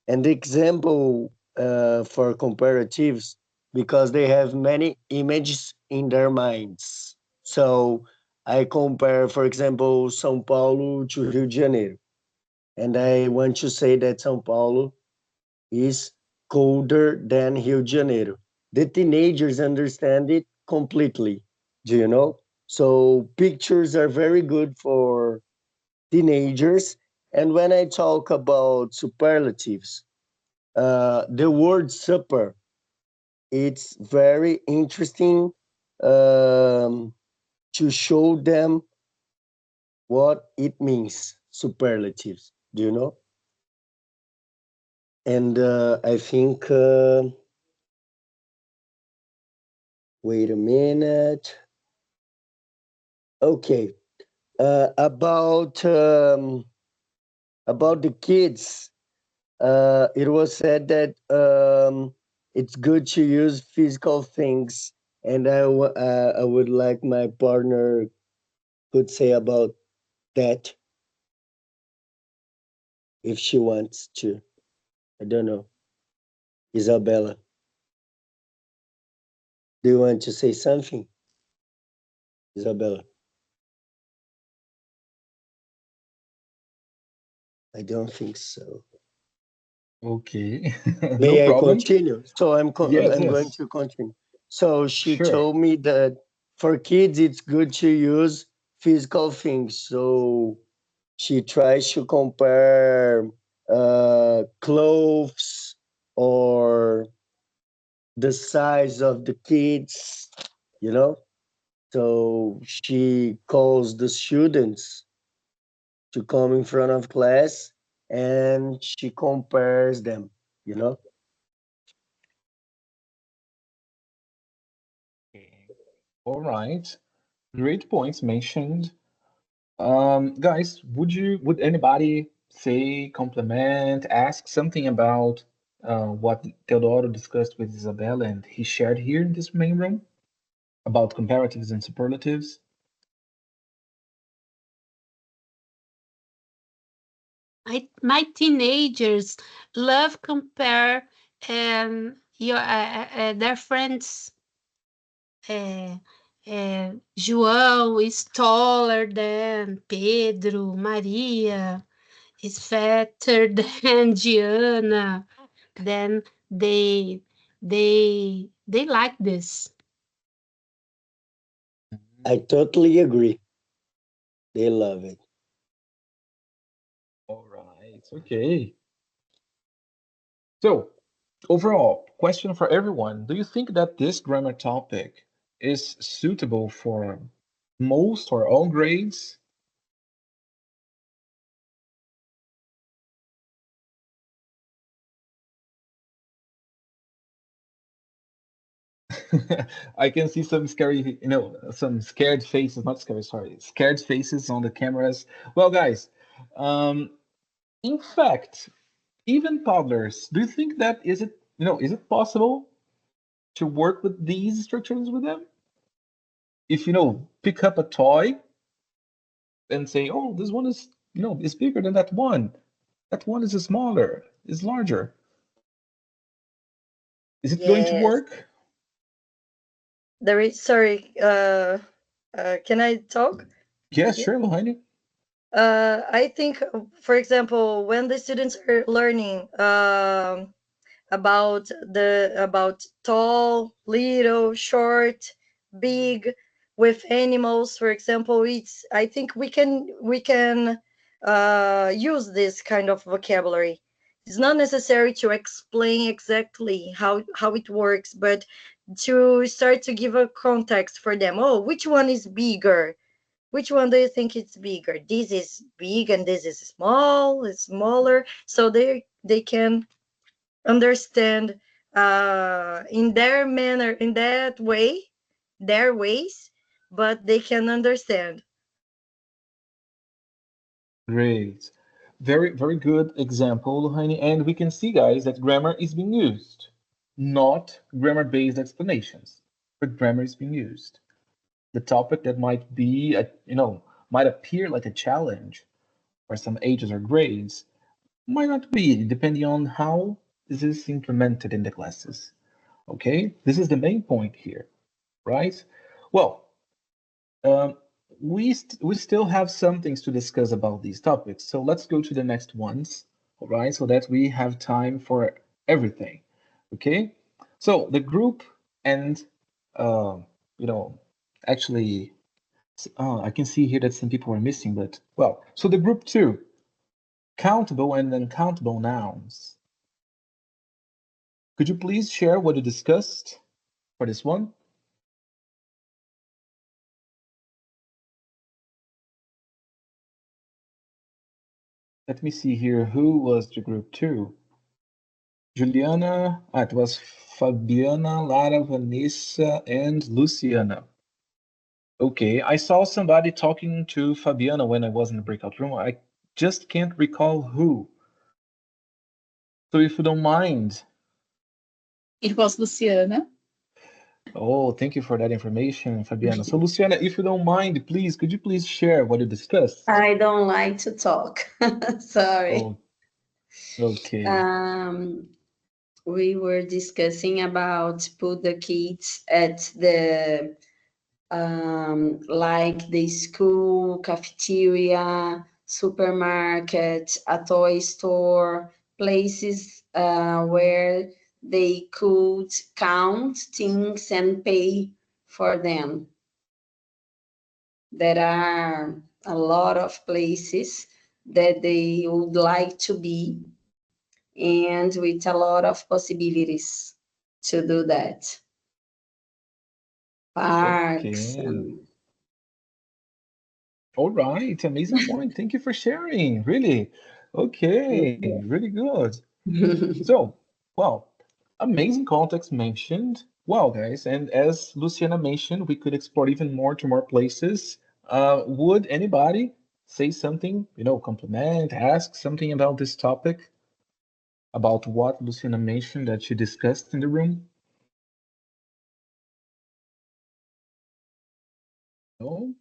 And the example for comparatives, because they have many images in their minds. So I compare, for example, São Paulo to Rio de Janeiro. And I want to say that São Paulo is colder than Rio de Janeiro. The teenagers understand it completely. Do you know? So pictures are very good for teenagers. And when I talk about superlatives, the word super, it's very interesting um, to show them what it means, superlatives. Do you know? And I think, wait a minute. Okay. About the kids, it was said that it's good to use physical things, and I would like my partner could say about that if she wants to. I don't know. Isabella, do you want to say something? Isabella, I don't think so. Okay, no May I problem. continue? So Yes, I'm going yes, to continue. So she sure. told me that for kids it's good to use physical things. So she tries to compare clothes or the size of the kids, you know. So she calls the students to come in front of class and she compares them, you know. Okay. All right. Great points mentioned. Guys, would anybody say, compliment, ask something about what Teodoro discussed with Isabella and he shared here in this main room about comparatives and superlatives? My teenagers love compare their friends. João is taller than Pedro. Maria is fatter than Gianna. Then they like this. I totally agree. They love it. All right, okay. So, overall, question for everyone. Do you think that this grammar topic is suitable for most or all grades? I can see some scary, some scared faces, not scary, sorry, scared faces on the cameras. Well, guys, um, in fact, even toddlers, do you think that is it possible to work with these structures with them? If pick up a toy and say, oh, this one is bigger than that one. That one is smaller, is larger. Is it going to Yes. work? There is, sorry, can I talk? Yes, Yeah. sure, Lohane. I think, for example, when the students are learning about tall, little, short, big, with animals, for example, I think we can use this kind of vocabulary. It's not necessary to explain exactly how it works, but to start to give a context for them. Oh, which one is bigger? Which one do you think it's bigger? This is big and this is small, it's smaller. So they can understand in their manner, in that way, their ways, but they can understand. Great. Very, very good example, Lohane. And we can see, guys, that grammar is being used, not grammar-based explanations, but grammar is being used. The topic that might be, might appear like a challenge for some ages or grades, might not be, depending on how this is implemented in the classes. Okay, this is the main point here, right? Well, um, we still have some things to discuss about these topics, so let's go to the next ones, all right, so that we have time for everything. Okay, so the group and uh, you know, actually, I can see here that some people are missing, but well, so the group two, countable and uncountable nouns. Could you please share what you discussed for this one? Let me see here. Who was the group two? Juliana. It was Fabiana, Lara, Vanessa, and Luciana. Okay, I saw somebody talking to Fabiana when I was in the breakout room. I just can't recall who. So if you don't mind. It was Luciana. Oh, thank you for that information, Fabiana. So Luciana, if you don't mind, please, could you please share what you discussed? I don't like to talk. Sorry. Oh, okay. We were discussing about put the kids at the like the school, cafeteria, supermarket, a toy store, places where they could count things and pay for them. There are a lot of places that they would like to be, and with a lot of possibilities to do that. Parks. Okay. All right, amazing point. Thank you for sharing. Really. Okay, really good. So, well, amazing context mentioned. Wow, guys, and as Luciana mentioned, we could explore even more to more places. Would anybody say something, compliment, ask something about this topic, about what Luciana mentioned that she discussed in the room? No?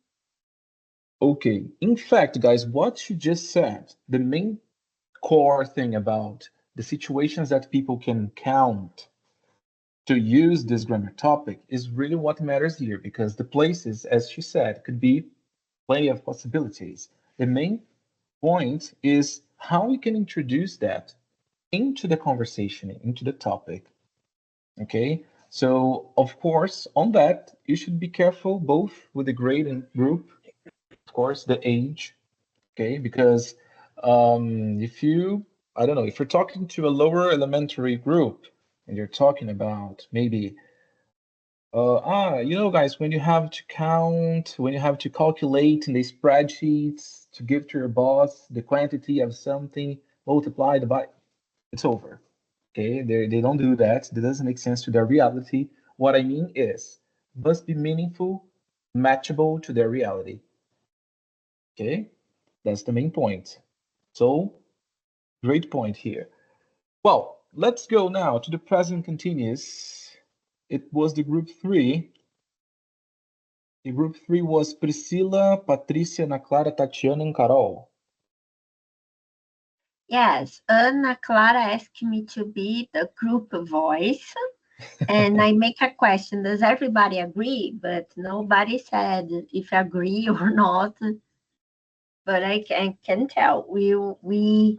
Okay. In fact, guys, what she just said, the main core thing about the situations that people can count to use this grammar topic is really what matters here, because the places, as she said, could be plenty of possibilities. The main point is how we can introduce that into the conversation, into the topic. Okay, so of course, on that, you should be careful both with the grade and group, of course, the age, okay, because if you, I don't know, if you're talking to a lower elementary group and you're talking about maybe guys, when you have to count, when you have to calculate in the spreadsheets to give to your boss the quantity of something multiplied by, it's over. Okay, they don't do that. That doesn't make sense to their reality. What I mean is, must be meaningful, matchable to their reality. Okay, that's the main point. So, great point here. Well, let's go now to the present continuous. It was the group 3. The group 3 was Priscila, Patrícia, Ana Clara, Tatiana, and Carol. Yes, Ana Clara asked me to be the group voice. And I make a question, does everybody agree? But nobody said if agree or not. But I can tell. We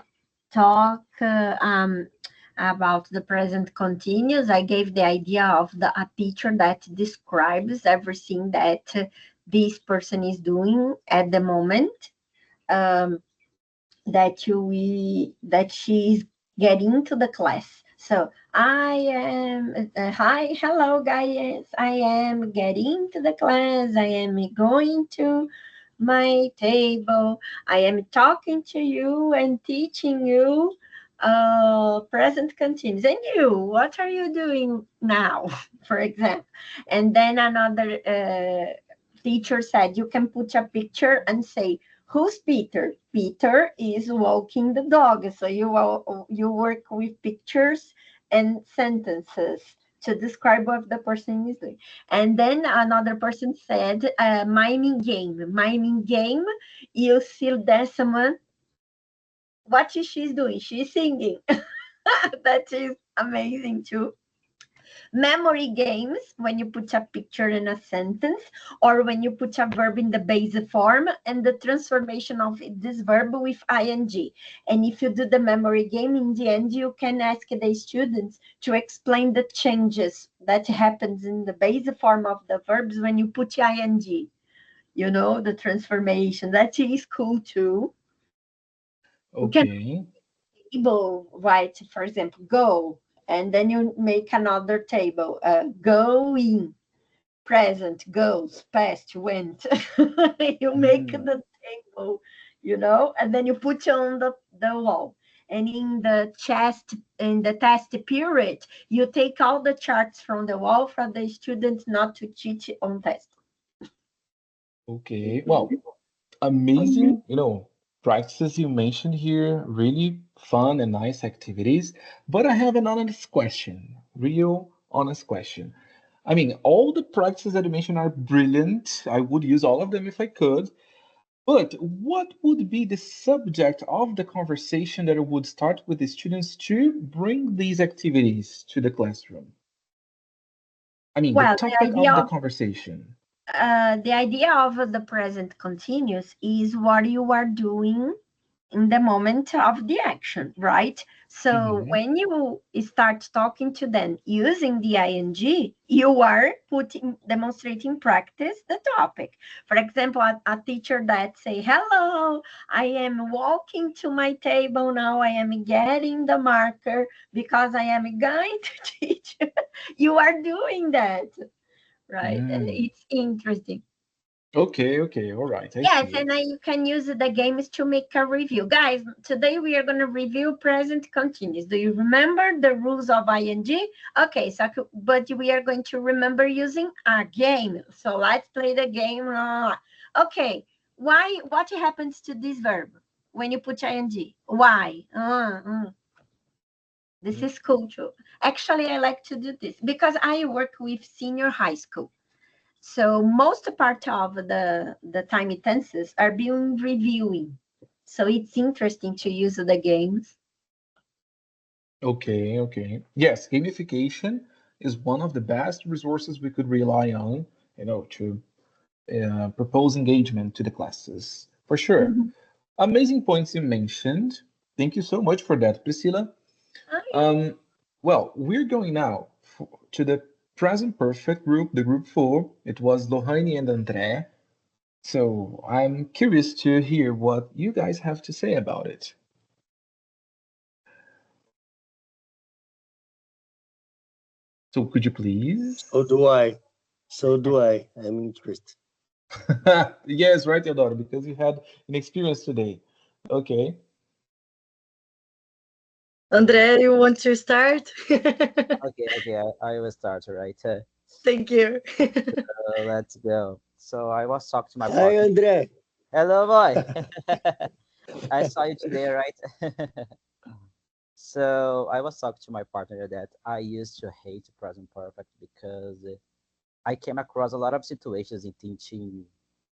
talk about the present continuous. I gave the idea of a picture that describes everything that this person is doing at the moment. That she's getting to the class. So I am, hi, hello guys, I am getting to the class, I am going to my table, I am talking to you and teaching you present continuous. And you, what are you doing now, for example? And then another teacher said, you can put a picture and say, who's Peter? Peter is walking the dog. So you work with pictures and sentences to describe what the person is doing. And then another person said, miming game. Miming game, you see that someone, what is she doing? She's singing. That is amazing too. Memory games, when you put a picture in a sentence, or when you put a verb in the base form and the transformation of this verb with ing. And if you do the memory game, in the end, you can ask the students to explain the changes that happens in the base form of the verbs when you put ing. The transformation. That is cool too. Okay. Table, right? For example, go, and then you make another table. Going, present, goes, past, went. You make the table, and then you put it on the wall. And in the test period, you take all the charts from the wall for the students not to cheat on test. Okay, well, amazing, practices you mentioned here, really fun and nice activities. But I have an honest question, real honest question. I mean, all the practices that you mentioned are brilliant. I would use all of them if I could. But what would be the subject of the conversation that I would start with the students to bring these activities to the classroom? I mean, the Well, topic of the conversation. the idea of the present continuous is what you are doing in the moment of the action, right? So Mhm. when you start talking to them using the ing, you are demonstrating practice the topic. For example, a teacher that say, hello, I am walking to my table now, I am getting the marker because I am going to teach. You are doing that, right? And Mm. it's interesting. Okay, all right, I Yes, see. and you can use the games to make a review. Guys, today we are going to review present continuous. Do you remember the rules of ing? Okay, so but we are going to remember using a game. So let's play the game. Okay, what happens to this verb when you put ing? Why? This is cool too. Actually, I like to do this because I work with senior high school. So most part of the time tenses are being reviewing. So it's interesting to use the games. Okay. Yes, gamification is one of the best resources we could rely on, to propose engagement to the classes. For sure. Mhm. Amazing points you mentioned. Thank you so much for that, Priscilla. Oh, yeah. Well, we're going now to the present perfect group, the group 4. It was Lohane and André. So I'm curious to hear what you guys have to say about it. So could you please? So do I. So do I. I'm interested. Yes, right, Theodore, because you had an experience today. Okay. André, you want to start? Okay, I will start, right? Thank you. Let's go. So I was talking to my Hi, partner. André. Hello, boy. I saw you today, right? So I was talking to my partner that I used to hate present perfect because I came across a lot of situations in teaching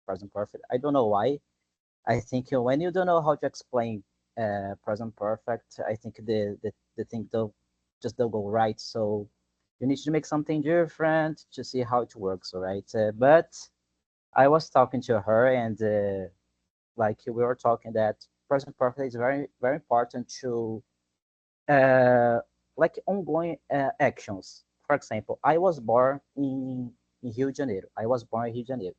present perfect. I don't know why. I think when you don't know how to explain present perfect, I think the thing don't go right. So you need to make something different to see how it works, all right? But I was talking to her and like we were talking that present perfect is very important to uh, like ongoing actions. For example, I was born in Rio de Janeiro. I was born in Rio de Janeiro,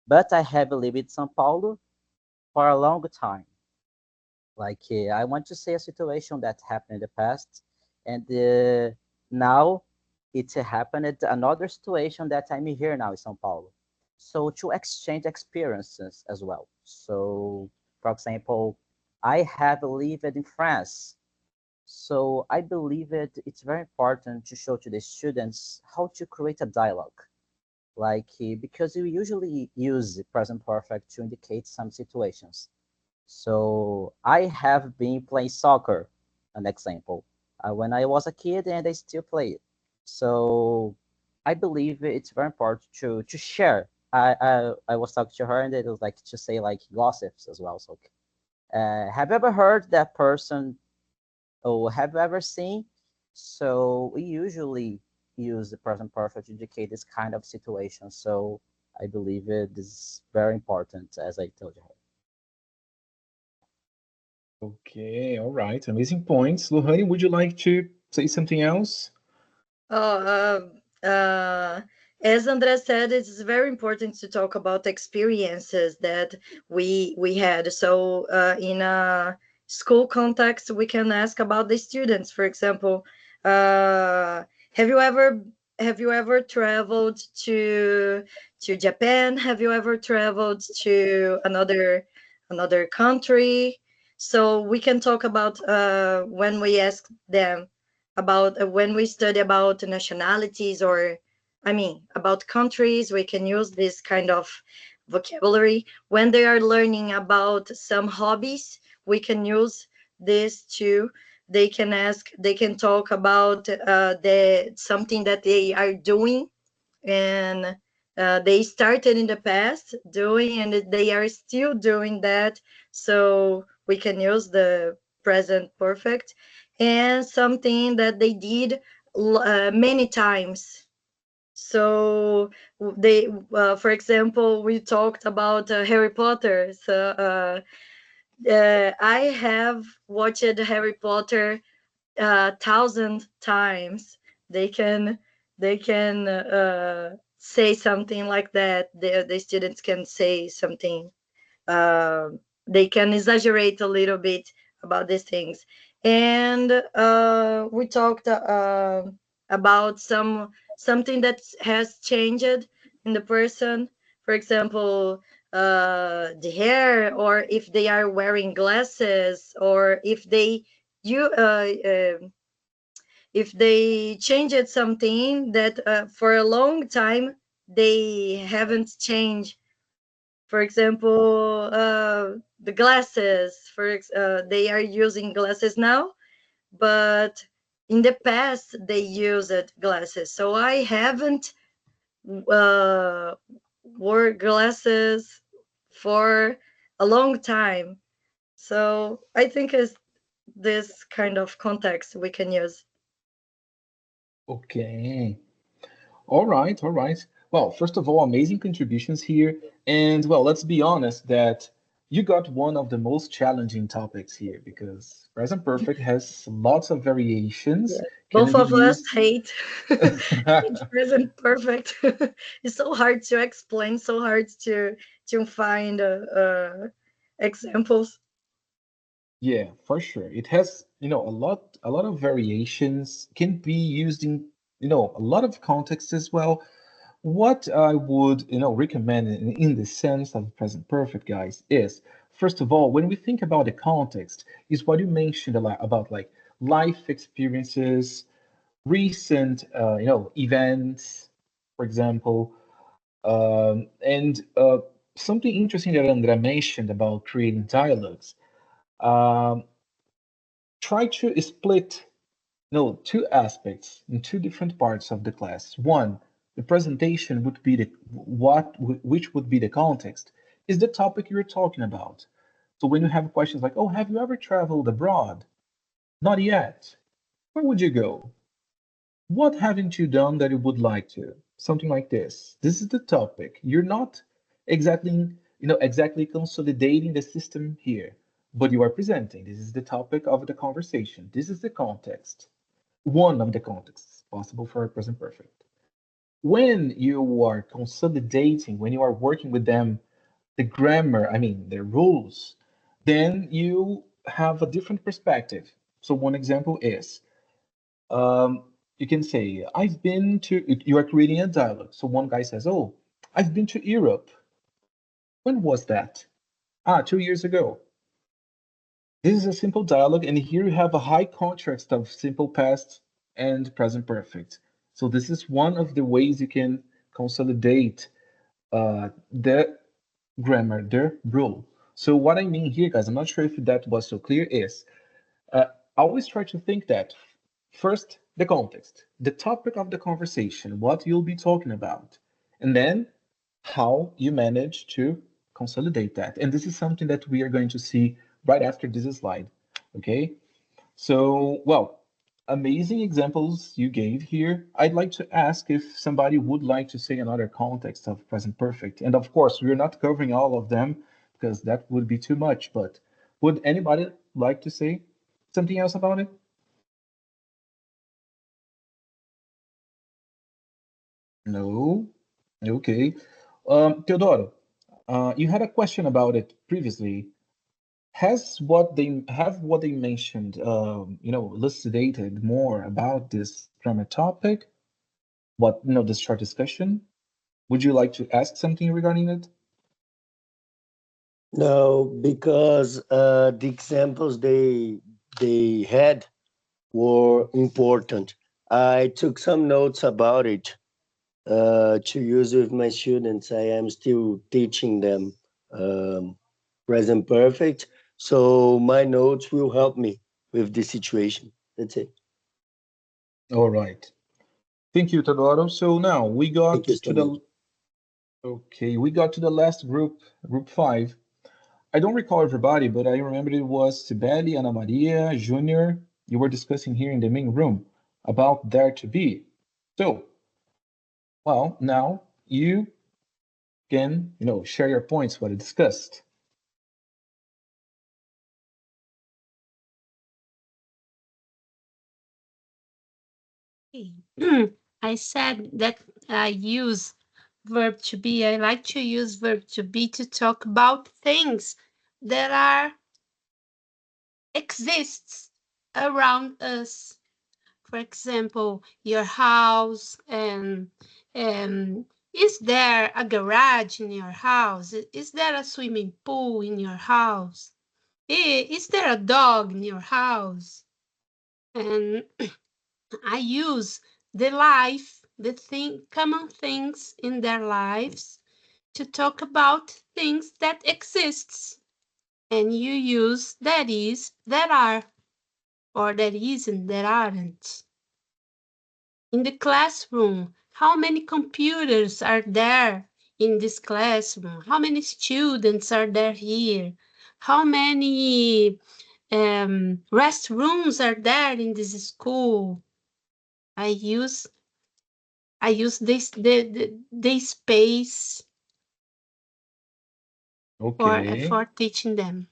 but I have lived in São Paulo for a long time. Like I want to say a situation that happened in the past, and now it happened another situation that I'm here now in São Paulo. So to exchange experiences as well. So, for example, I have lived in France. So I believe it's very important to show to the students how to create a dialogue. Like because we usually use the present perfect to indicate some situations. So I have been playing soccer, an example, when I was a kid, and I still play it. So I believe it's very important to share. I was talking to her, and it was like to say like gossips as well. So have you ever heard that person, or have you ever seen? So we usually use the present perfect to indicate this kind of situation. So I believe it is very important, as I told you. Okay, all right. Amazing points. Lohane, would you like to say something else? Oh, as André said, it's very important to talk about experiences that we had. So, in a school context, we can ask about the students. For example, have you ever traveled to Japan? Have you ever traveled to another country? So we can talk about when we ask them about when we study about nationalities, or I mean about countries, we can use this kind of vocabulary. When they are learning about some hobbies, we can use this too. They can ask, they can talk about something that they are doing, and they started in the past doing, and they are still doing that. So we can use the present perfect, and something that they did many times. So they, for example, we talked about Harry Potter. So I have watched Harry Potter 1,000 times. They can say something like that. The students can say something. They can exaggerate a little bit about these things. And we talked about something that has changed in the person. For example, the hair, or if they are wearing glasses, or if they changed something that for a long time they haven't changed. For example, the glasses. They are using glasses now, but in the past they used glasses. So I haven't wore glasses for a long time. So I think it's this kind of context we can use. Okay. All right, all right. Well, first of all, amazing contributions here. And well, let's be honest that you got one of the most challenging topics here because present perfect has lots of variations. Yeah. Can Both be of us used. hate hate present perfect. It's so hard to explain, so hard to find examples. Yeah, for sure. It has, a lot of variations, can be used in, a lot of contexts as well. What I would, recommend in the sense of present perfect, guys, is first of all, when we think about the context, is what you mentioned a lot about like life experiences, recent, events, for example, and something interesting that Andrea mentioned about creating dialogues. Um, Try to split two aspects in two different parts of the class. One, the presentation would be which would be the context, is the topic you're talking about. So when you have questions like, oh, have you ever traveled abroad? Not yet. Where would you go? What haven't you done that you would like to? Something like this. This is the topic. You're not exactly consolidating the system here, but you are presenting. This is the topic of the conversation. This is the context. One of the contexts possible for a present perfect. When you are consolidating, when you are working with them, the grammar, I mean, the rules, then you have a different perspective. So one example is, um, you can say, you are creating a dialogue. So one guy says, oh, I've been to Europe. When was that? 2 years ago. This is a simple dialogue, and here you have a high contrast of simple past and present perfect. So this is one of the ways you can consolidate the grammar, the rule. So what I mean here, guys, I'm not sure if that was so clear, is uh, always try to think that first, the context, the topic of the conversation, what you'll be talking about, and then how you manage to consolidate that. And this is something that we are going to see right after this slide. Okay, so, well, amazing examples you gave here. I'd like to ask if somebody would like to say another context of present perfect. And of course, we're not covering all of them because that would be too much, but would anybody like to say something else about it? No? Okay. Teodoro, you had a question about it previously. What they mentioned, elucidated more about this grammar topic? This short discussion? Would you like to ask something regarding it? No, because the examples they had were important. I took some notes about it. to use with my students. I am still teaching them present perfect. So my notes will help me with this situation. That's it. All right. Thank you, Tadoro. So now we got Thank you so to much. we got to the last group, group 5. I don't recall everybody, but I remember it was Sibeli, Ana Maria, Junior. You were discussing here in the main room about Dare to Be. So, well, now you can, share your points, what I discussed. I said that I use verb to be. I like to use verb to be to talk about things that are exists around us. For example, your house and is there a garage in your house? Is there a swimming pool in your house? Is there a dog in your house? And I use the life, common things in their lives to talk about things that exists. And you use that is, that are, or that isn't, that aren't. In the classroom, how many computers are there in this classroom? How many students are there here? How many restrooms are there in this school? I use this the space Okay. for teaching them.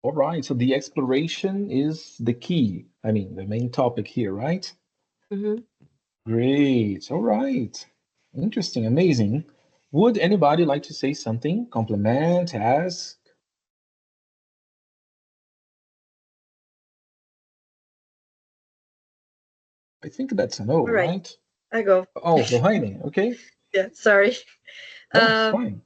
All right. So the exploration is the key. I mean, the main topic here, right? Mm-hmm. Great. All right. Interesting. Amazing. Would anybody like to say something? Compliment, ask? I think that's a no, All right. right? I go. Oh, Lohane. Okay. Yeah, sorry. No, it's fine.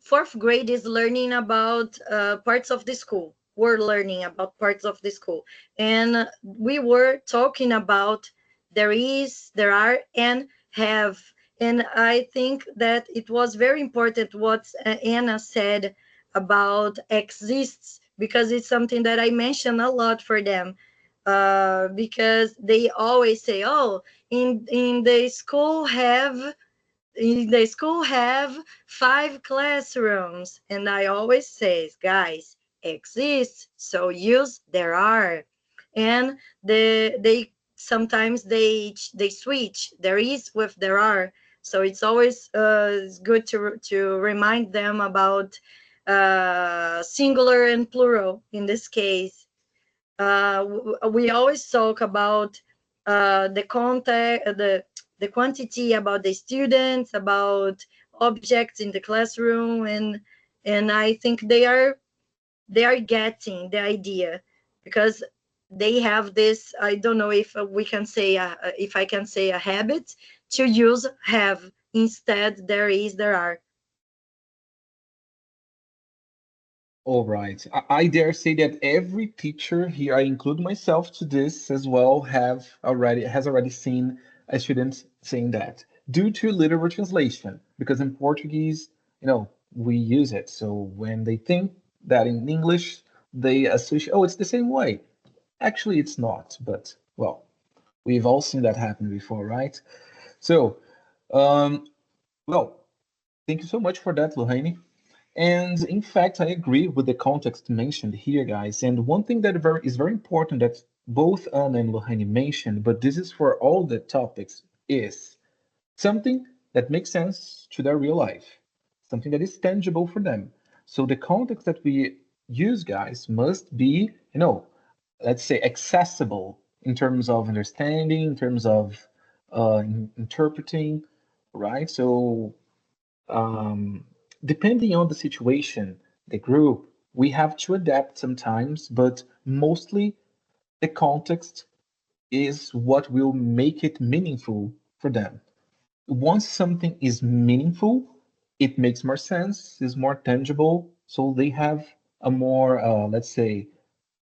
Fourth grade is learning about parts of the school. We're learning about parts of the school. And we were talking about there is, there are, and have. And I think that it was very important what Anna said about exists, because it's something that I mention a lot for them. Because they always say, oh, in the school have 5 classrooms, and I always say, guys, exist, so use there are. And they sometimes they switch there is with there are, so it's always good to remind them about singular and plural in this case. We always talk about the content, the quantity, about the students, about objects in the classroom, and I think they are getting the idea, because they have this. I don't know if we can say if I can say a habit to use have instead there is, there are. All right. I dare say that every teacher here, I include myself to this as well, has already seen a student saying that due to literal translation, because in Portuguese, we use it. So when they think that in English, they associate, oh, it's the same way. Actually, it's not, but well, we've all seen that happen before, right? So, well, thank you so much for that, Lohane. And in fact, I agree with the context mentioned here, guys. And one thing that is very important that both Anna and Lohani mentioned, but this is for all the topics, is something that makes sense to their real life, something that is tangible for them. So the context that we use, guys, must be, let's say accessible in terms of understanding, in terms of interpreting, right? So um, depending on the situation, the group, we have to adapt sometimes, but mostly the context is what will make it meaningful for them. Once something is meaningful, it makes more sense, is more tangible, so they have a more, let's say,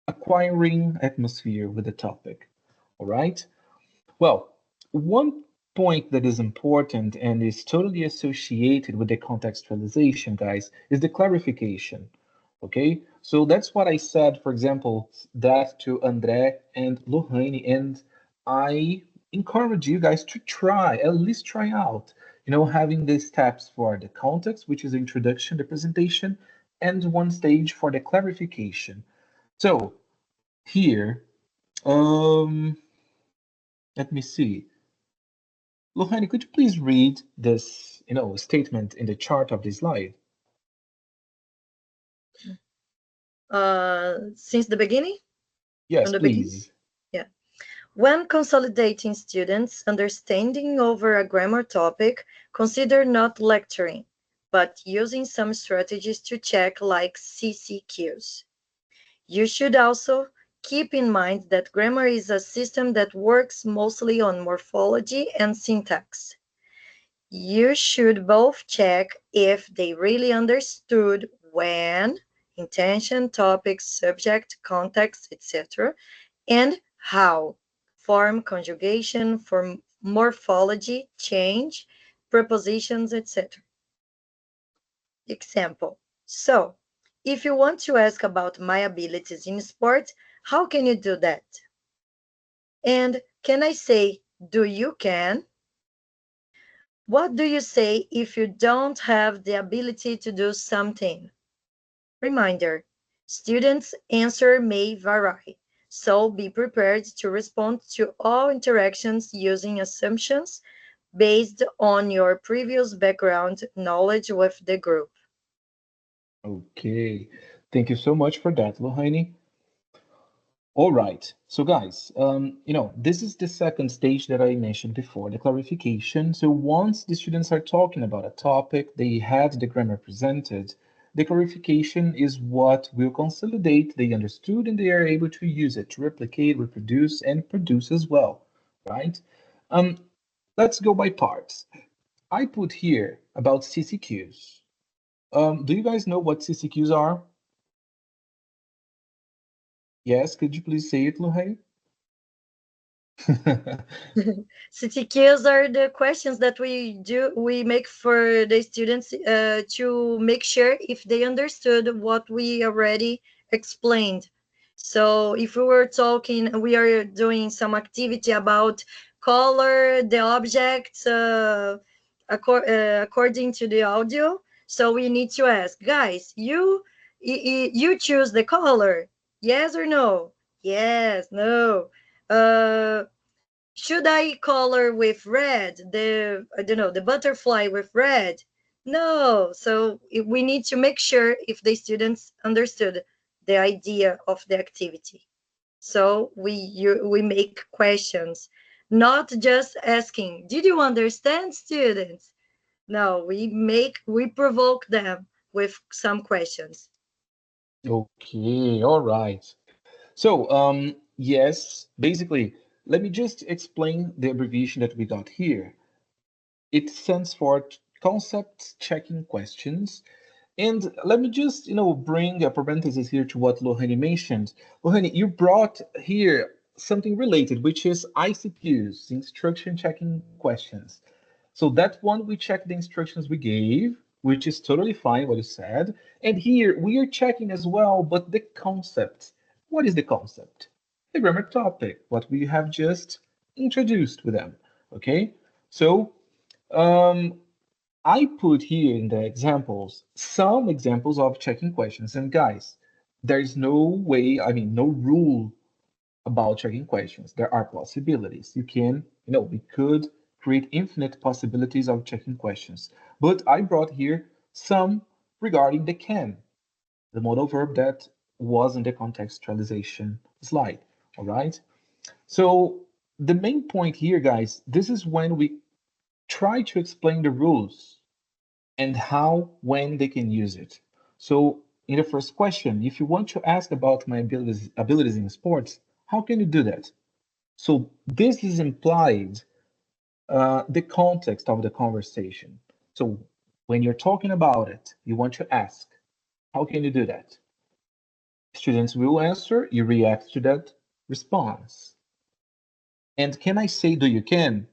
acquiring atmosphere with the topic. All right. Well, one point that is important and is totally associated with the contextualization, guys, is the clarification. Okay, so that's what I said, for example, that to André and Lohane, and I encourage you guys to try, at least try out, having the steps for the context, which is the introduction, the presentation, and one stage for the clarification. So here, let me see. Lohane, could you please read this, statement in the chart of this slide? Since the beginning? Yes, From the beginning? please. Yeah. When consolidating students' understanding over a grammar topic, consider not lecturing, but using some strategies to check, like CCQs. You should also keep in mind that grammar is a system that works mostly on morphology and syntax. You should both check if they really understood when, intention, topic, subject, context, etc., and how, form, conjugation, form, morphology, change, prepositions, etc. Example. So, if you want to ask about my abilities in sport, how can you do that? And can I say, do you can? What do you say if you don't have the ability to do something? Reminder, students' answer may vary, so be prepared to respond to all interactions using assumptions based on your previous background knowledge with the group. Okay, thank you so much for that, Lohane. All right, so guys, this is the second stage that I mentioned before, the clarification. So once the students are talking about a topic, they had the grammar presented, the clarification is what will consolidate, they understood, and they are able to use it to replicate, reproduce, and produce as well, right? Let's go by parts. I put here about CCQs. Do you guys know what CCQs are? Yes, could you please say it, Luhay? CTQs are the questions that we make for the students to make sure if they understood what we already explained. So if we are doing some activity about color, the objects according to the audio. So we need to ask, guys, you choose the color, yes or no? Yes, no. Should I color with red? I don't know, the butterfly with red? No. So we need to make sure if the students understood the idea of the activity. So we make questions, not just asking, did you understand, students? No, we provoke them with some questions. Okay, all right. So, yes, basically, let me just explain the abbreviation that we got here. It stands for concept checking questions. And let me just, bring a parenthesis here to what Lohane mentioned. Lohane, you brought here something related, which is ICQs, instruction checking questions. So that one, we check the instructions we gave, which is totally fine what you said. And here we are checking as well, but the concept. What is the concept? The grammar topic, what we have just introduced with them. Okay, so um, I put here in the examples some examples of checking questions. And guys, there's no way, no rule about checking questions. There are possibilities. We could create infinite possibilities of checking questions. But I brought here some regarding the can, the modal verb that was in the contextualization slide. All right. So the main point here, guys, this is when we try to explain the rules and how, when they can use it. So in the first question, if you want to ask about my abilities in sports, how can you do that? So this is implied the context of the conversation. So when you're talking about it, you want to ask, how can you do that? Students will answer, you react to that response. And can I say do you can?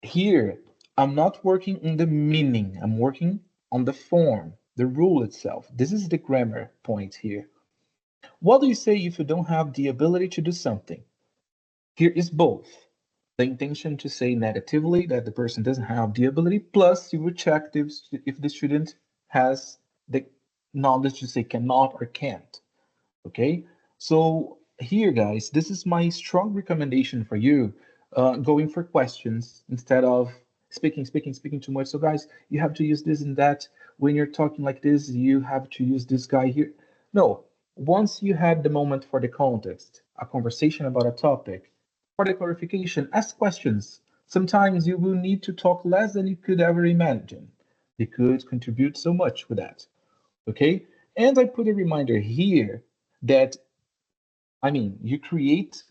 Here, I'm not working on the meaning. I'm working on the form, the rule itself. This is the grammar point here. What do you say if you don't have the ability to do something? Here is both. The intention to say negatively that the person doesn't have the ability, plus you would check if the student has the knowledge to say cannot or can't. Okay, so here, guys, this is my strong recommendation for you, going for questions instead of speaking too much. So, guys, you have to use this and that. When you're talking like this, you have to use this guy here. No, once you had the moment for the context, a conversation about a topic, for the clarification, ask questions. Sometimes you will need to talk less than you could ever imagine. You could contribute so much with that. Okay, and I put a reminder here that, I mean, you create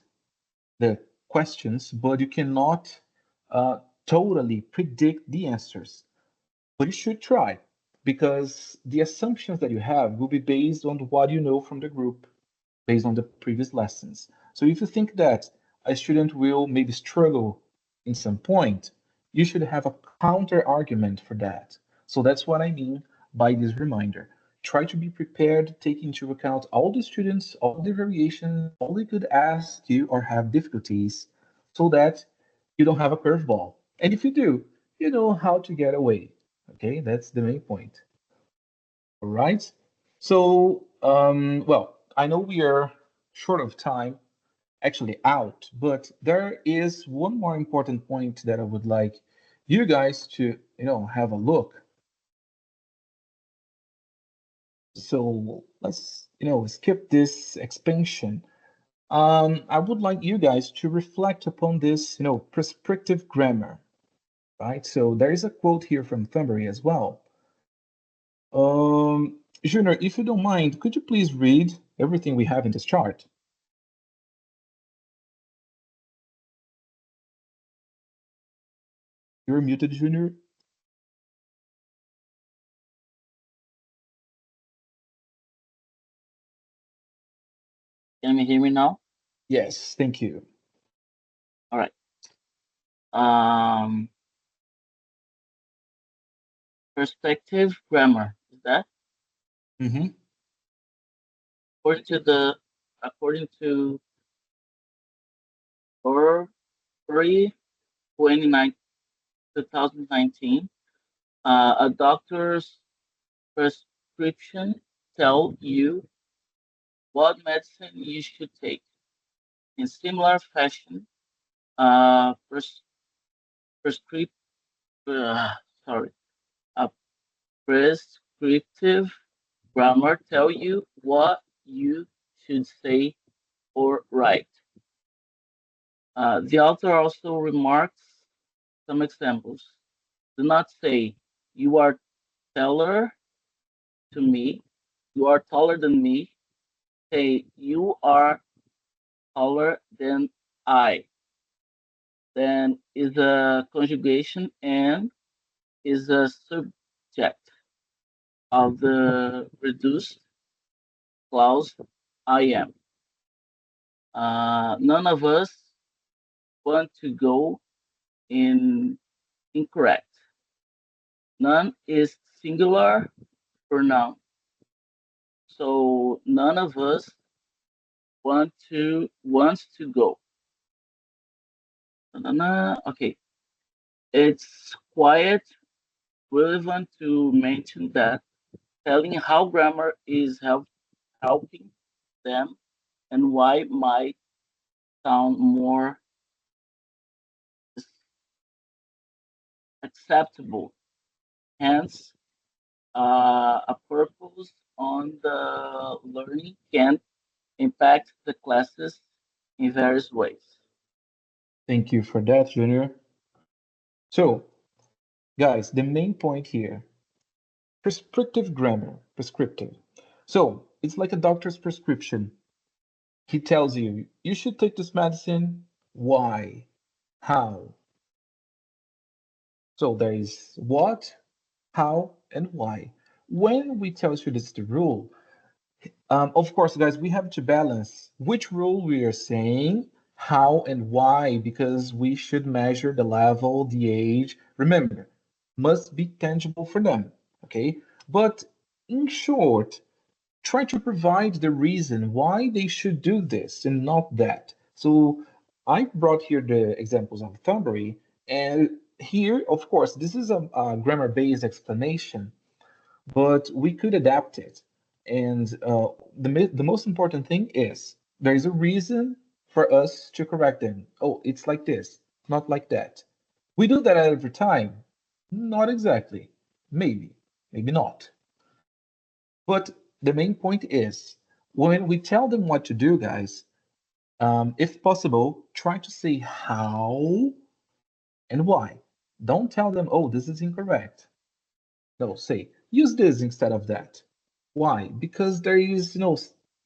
the questions, but you cannot totally predict the answers. But you should try, because the assumptions that you have will be based on what you know from the group, based on the previous lessons. So if you think that a student will maybe struggle in some point, you should have a counter argument for that. So that's what I mean by this reminder. Try to be prepared, take into account all the students, all the variations, all they could ask you or have difficulties, so that you don't have a curveball. And if you do, you know how to get away. Okay, that's the main point. All right. So, well, I know we are short of time, actually out, but there is one more important point that I would like you guys to, have a look. So let's, skip this expansion. I would like you guys to reflect upon this, prescriptive grammar, right? So there is a quote here from Thunberg as well. Junior, if you don't mind, could you please read everything we have in this chart? You're muted, Junior. Can you hear me now? Yes, thank you. All right. Um, Perspective grammar, is that? Mm-hmm. According to February 29, 2019, a doctor's prescription tell you what medicine you should take. In similar fashion, uh, pres- prescript, sorry, a prescriptive grammar tell you what you should say or write. The author also remarks some examples. Do not say, you are taller to me, you are taller than me. Say, you are taller than I. Then is a conjugation and is a subject of the reduced clause I am. None of us want to go in incorrect. None is singular pronoun. So none of us wants to go. Okay. It's quite relevant to mention that telling how grammar is helping them and why might sound more acceptable. Hence, a purpose on the learning can impact the classes in various ways. Thank you for that, Junior. So, guys, the main point here, prescriptive grammar, prescriptive. So, it's like a doctor's prescription. He tells you, you should take this medicine. Why? How? So there is what, how, and why. When we tell students the rule, of course, guys, we have to balance which rule we are saying How and why, because we should measure the level, the age. Remember, must be tangible for them, okay? But in short, try to provide the reason why they should do this and not that. So I brought here the examples of Thornbury, and here, of course, this is a grammar-based explanation, but we could adapt it. And the most important thing is there is a reason for us to correct them. Oh, it's like this, not like that. We do that every time. Not exactly. Maybe, maybe not. But the main point is when we tell them what to do, guys, if possible, try to say how and why. Don't tell them, oh, this is incorrect. No, say, use this instead of that. Why? Because there is,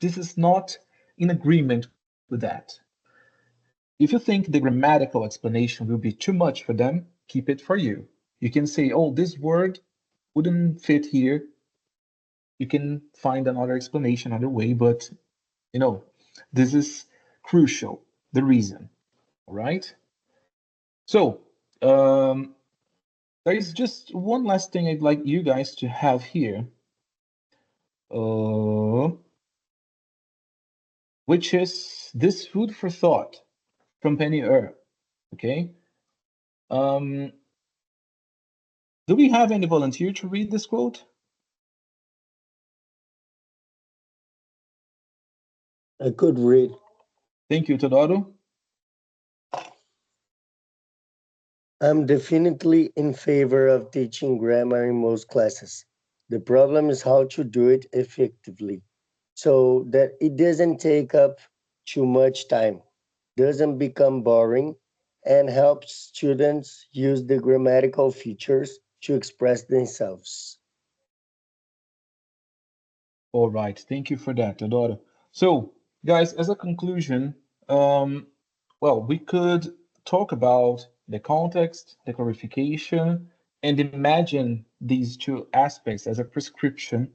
this is not in agreement with that. If you think the grammatical explanation will be too much for them, keep it for you. You can say, oh, this word wouldn't fit here. You can find another explanation, another way, but this is crucial, the reason, all right? So, there is just one last thing I'd like you guys to have here, which is this food for thought from Penny okay? Do we have any volunteer to read this quote? I could read. Thank you, Todoro. I'm definitely in favor of teaching grammar in most classes. The problem is how to do it effectively so that it doesn't take up too much time, doesn't become boring, and helps students use the grammatical features to express themselves. All right, thank you for that, Todoro. So, guys, as a conclusion, well, we could talk about the context, the clarification, and imagine these two aspects as a prescription,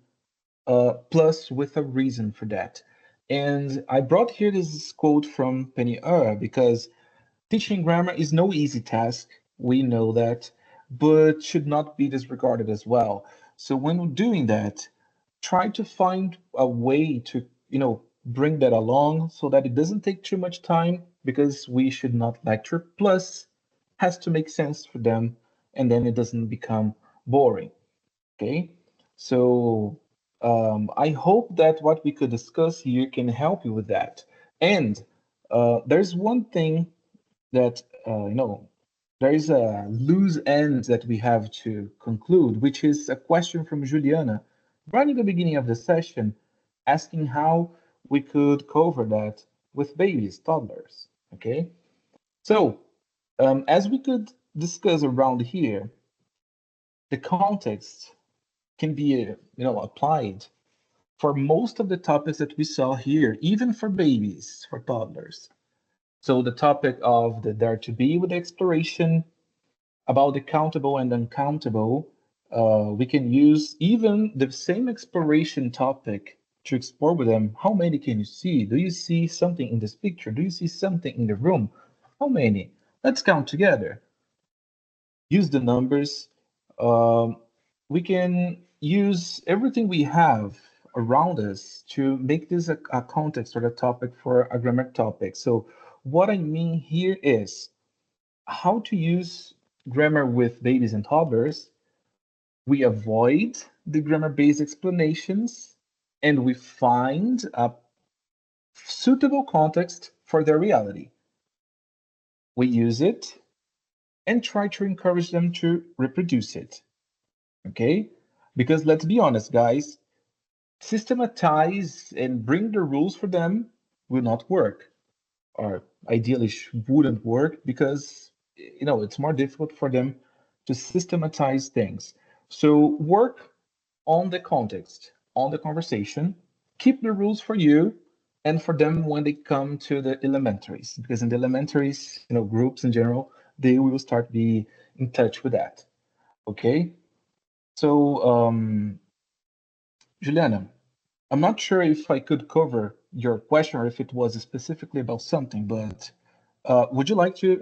plus with a reason for that. And I brought here this quote from Penny because teaching grammar is no easy task. We know that, but should not be disregarded as well. So when doing that, try to find a way to, bring that along so that it doesn't take too much time because we should not lecture. Plus, has to make sense for them, and then it doesn't become boring. Okay, so I hope that what we could discuss here can help you with that. And there's one thing that there is a loose end that we have to conclude, which is a question from Juliana right in the beginning of the session, asking how we could cover that with babies, toddlers. Okay, so as we could discuss around here, the context can be applied for most of the topics that we saw here, even for babies, for toddlers. So the topic of the dare to be with exploration, about the countable and uncountable, we can use even the same exploration topic to explore with them. How many can you see? Do you see something in this picture? Do you see something in the room? How many? Let's count together. Use the numbers. Um, we can use everything we have around us to make this a context or a topic for a grammar topic. So what I mean here is how to use grammar with babies and toddlers. We avoid the grammar-based explanations and we find a suitable context for their reality. We use it and try to encourage them to reproduce it. Okay? Because let's be honest, guys, systematize and bring the rules for them will not work, or ideally wouldn't work because it's more difficult for them to systematize things. So work on the context, on the conversation, keep the rules for you and for them when they come to the elementaries, because in the elementaries, groups in general, they will start be in touch with that. Okay, so Juliana, I'm not sure if I could cover your question or if it was specifically about something, but Would you like to,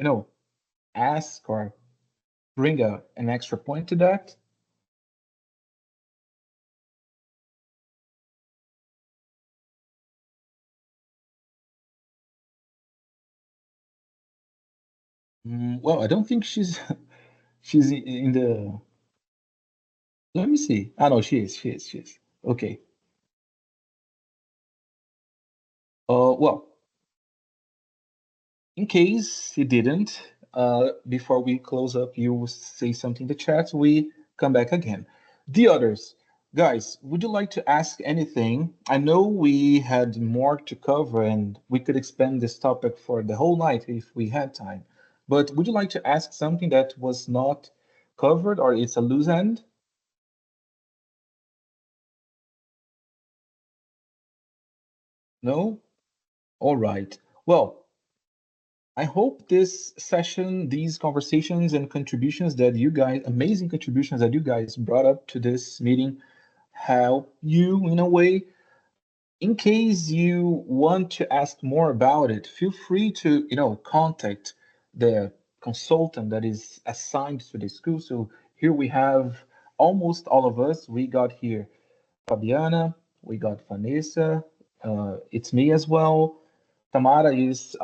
ask or bring an extra point to that? Well, I don't think she's she's in the. Let me see. Ah, no, she is. She is. She is. Okay. Well, in case he didn't, before we close up, you will say something in the chat. We come back again. The others, guys, would you like to ask anything? I know we had more to cover and we could expand this topic for the whole night if we had time. But would you like to ask something that was not covered or it's a loose end? No? All right. Well, I hope this session, these conversations and contributions that you guys, amazing contributions that you guys brought up to this meeting, help you in a way. In case you want to ask more about it, feel free to, contact the consultant that is assigned to the school. So here we have almost all of us. We got here Fabiana, we got Vanessa, it's me as well. Tamara is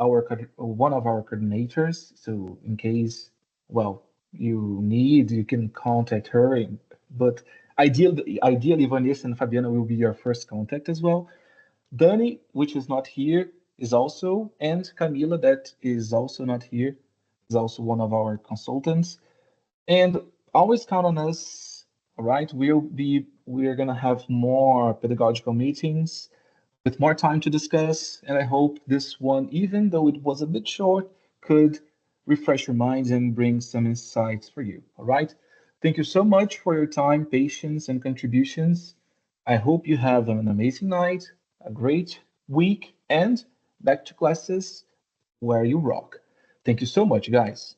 one of our coordinators, so in case, well, you need, you can contact her. But ideally, Vanessa and Fabiana will be your first contact as well. Dani, which is not here, is also, and Camila, that is also not here, is also one of our consultants. And always count on us. All right, we're gonna have more pedagogical meetings with more time to discuss. And I hope this one, even though it was a bit short, could refresh your minds and bring some insights for you. All right. Thank you so much for your time, patience, and contributions. I hope you have an amazing night, a great week, and back to classes where you rock. Thank you so much, guys.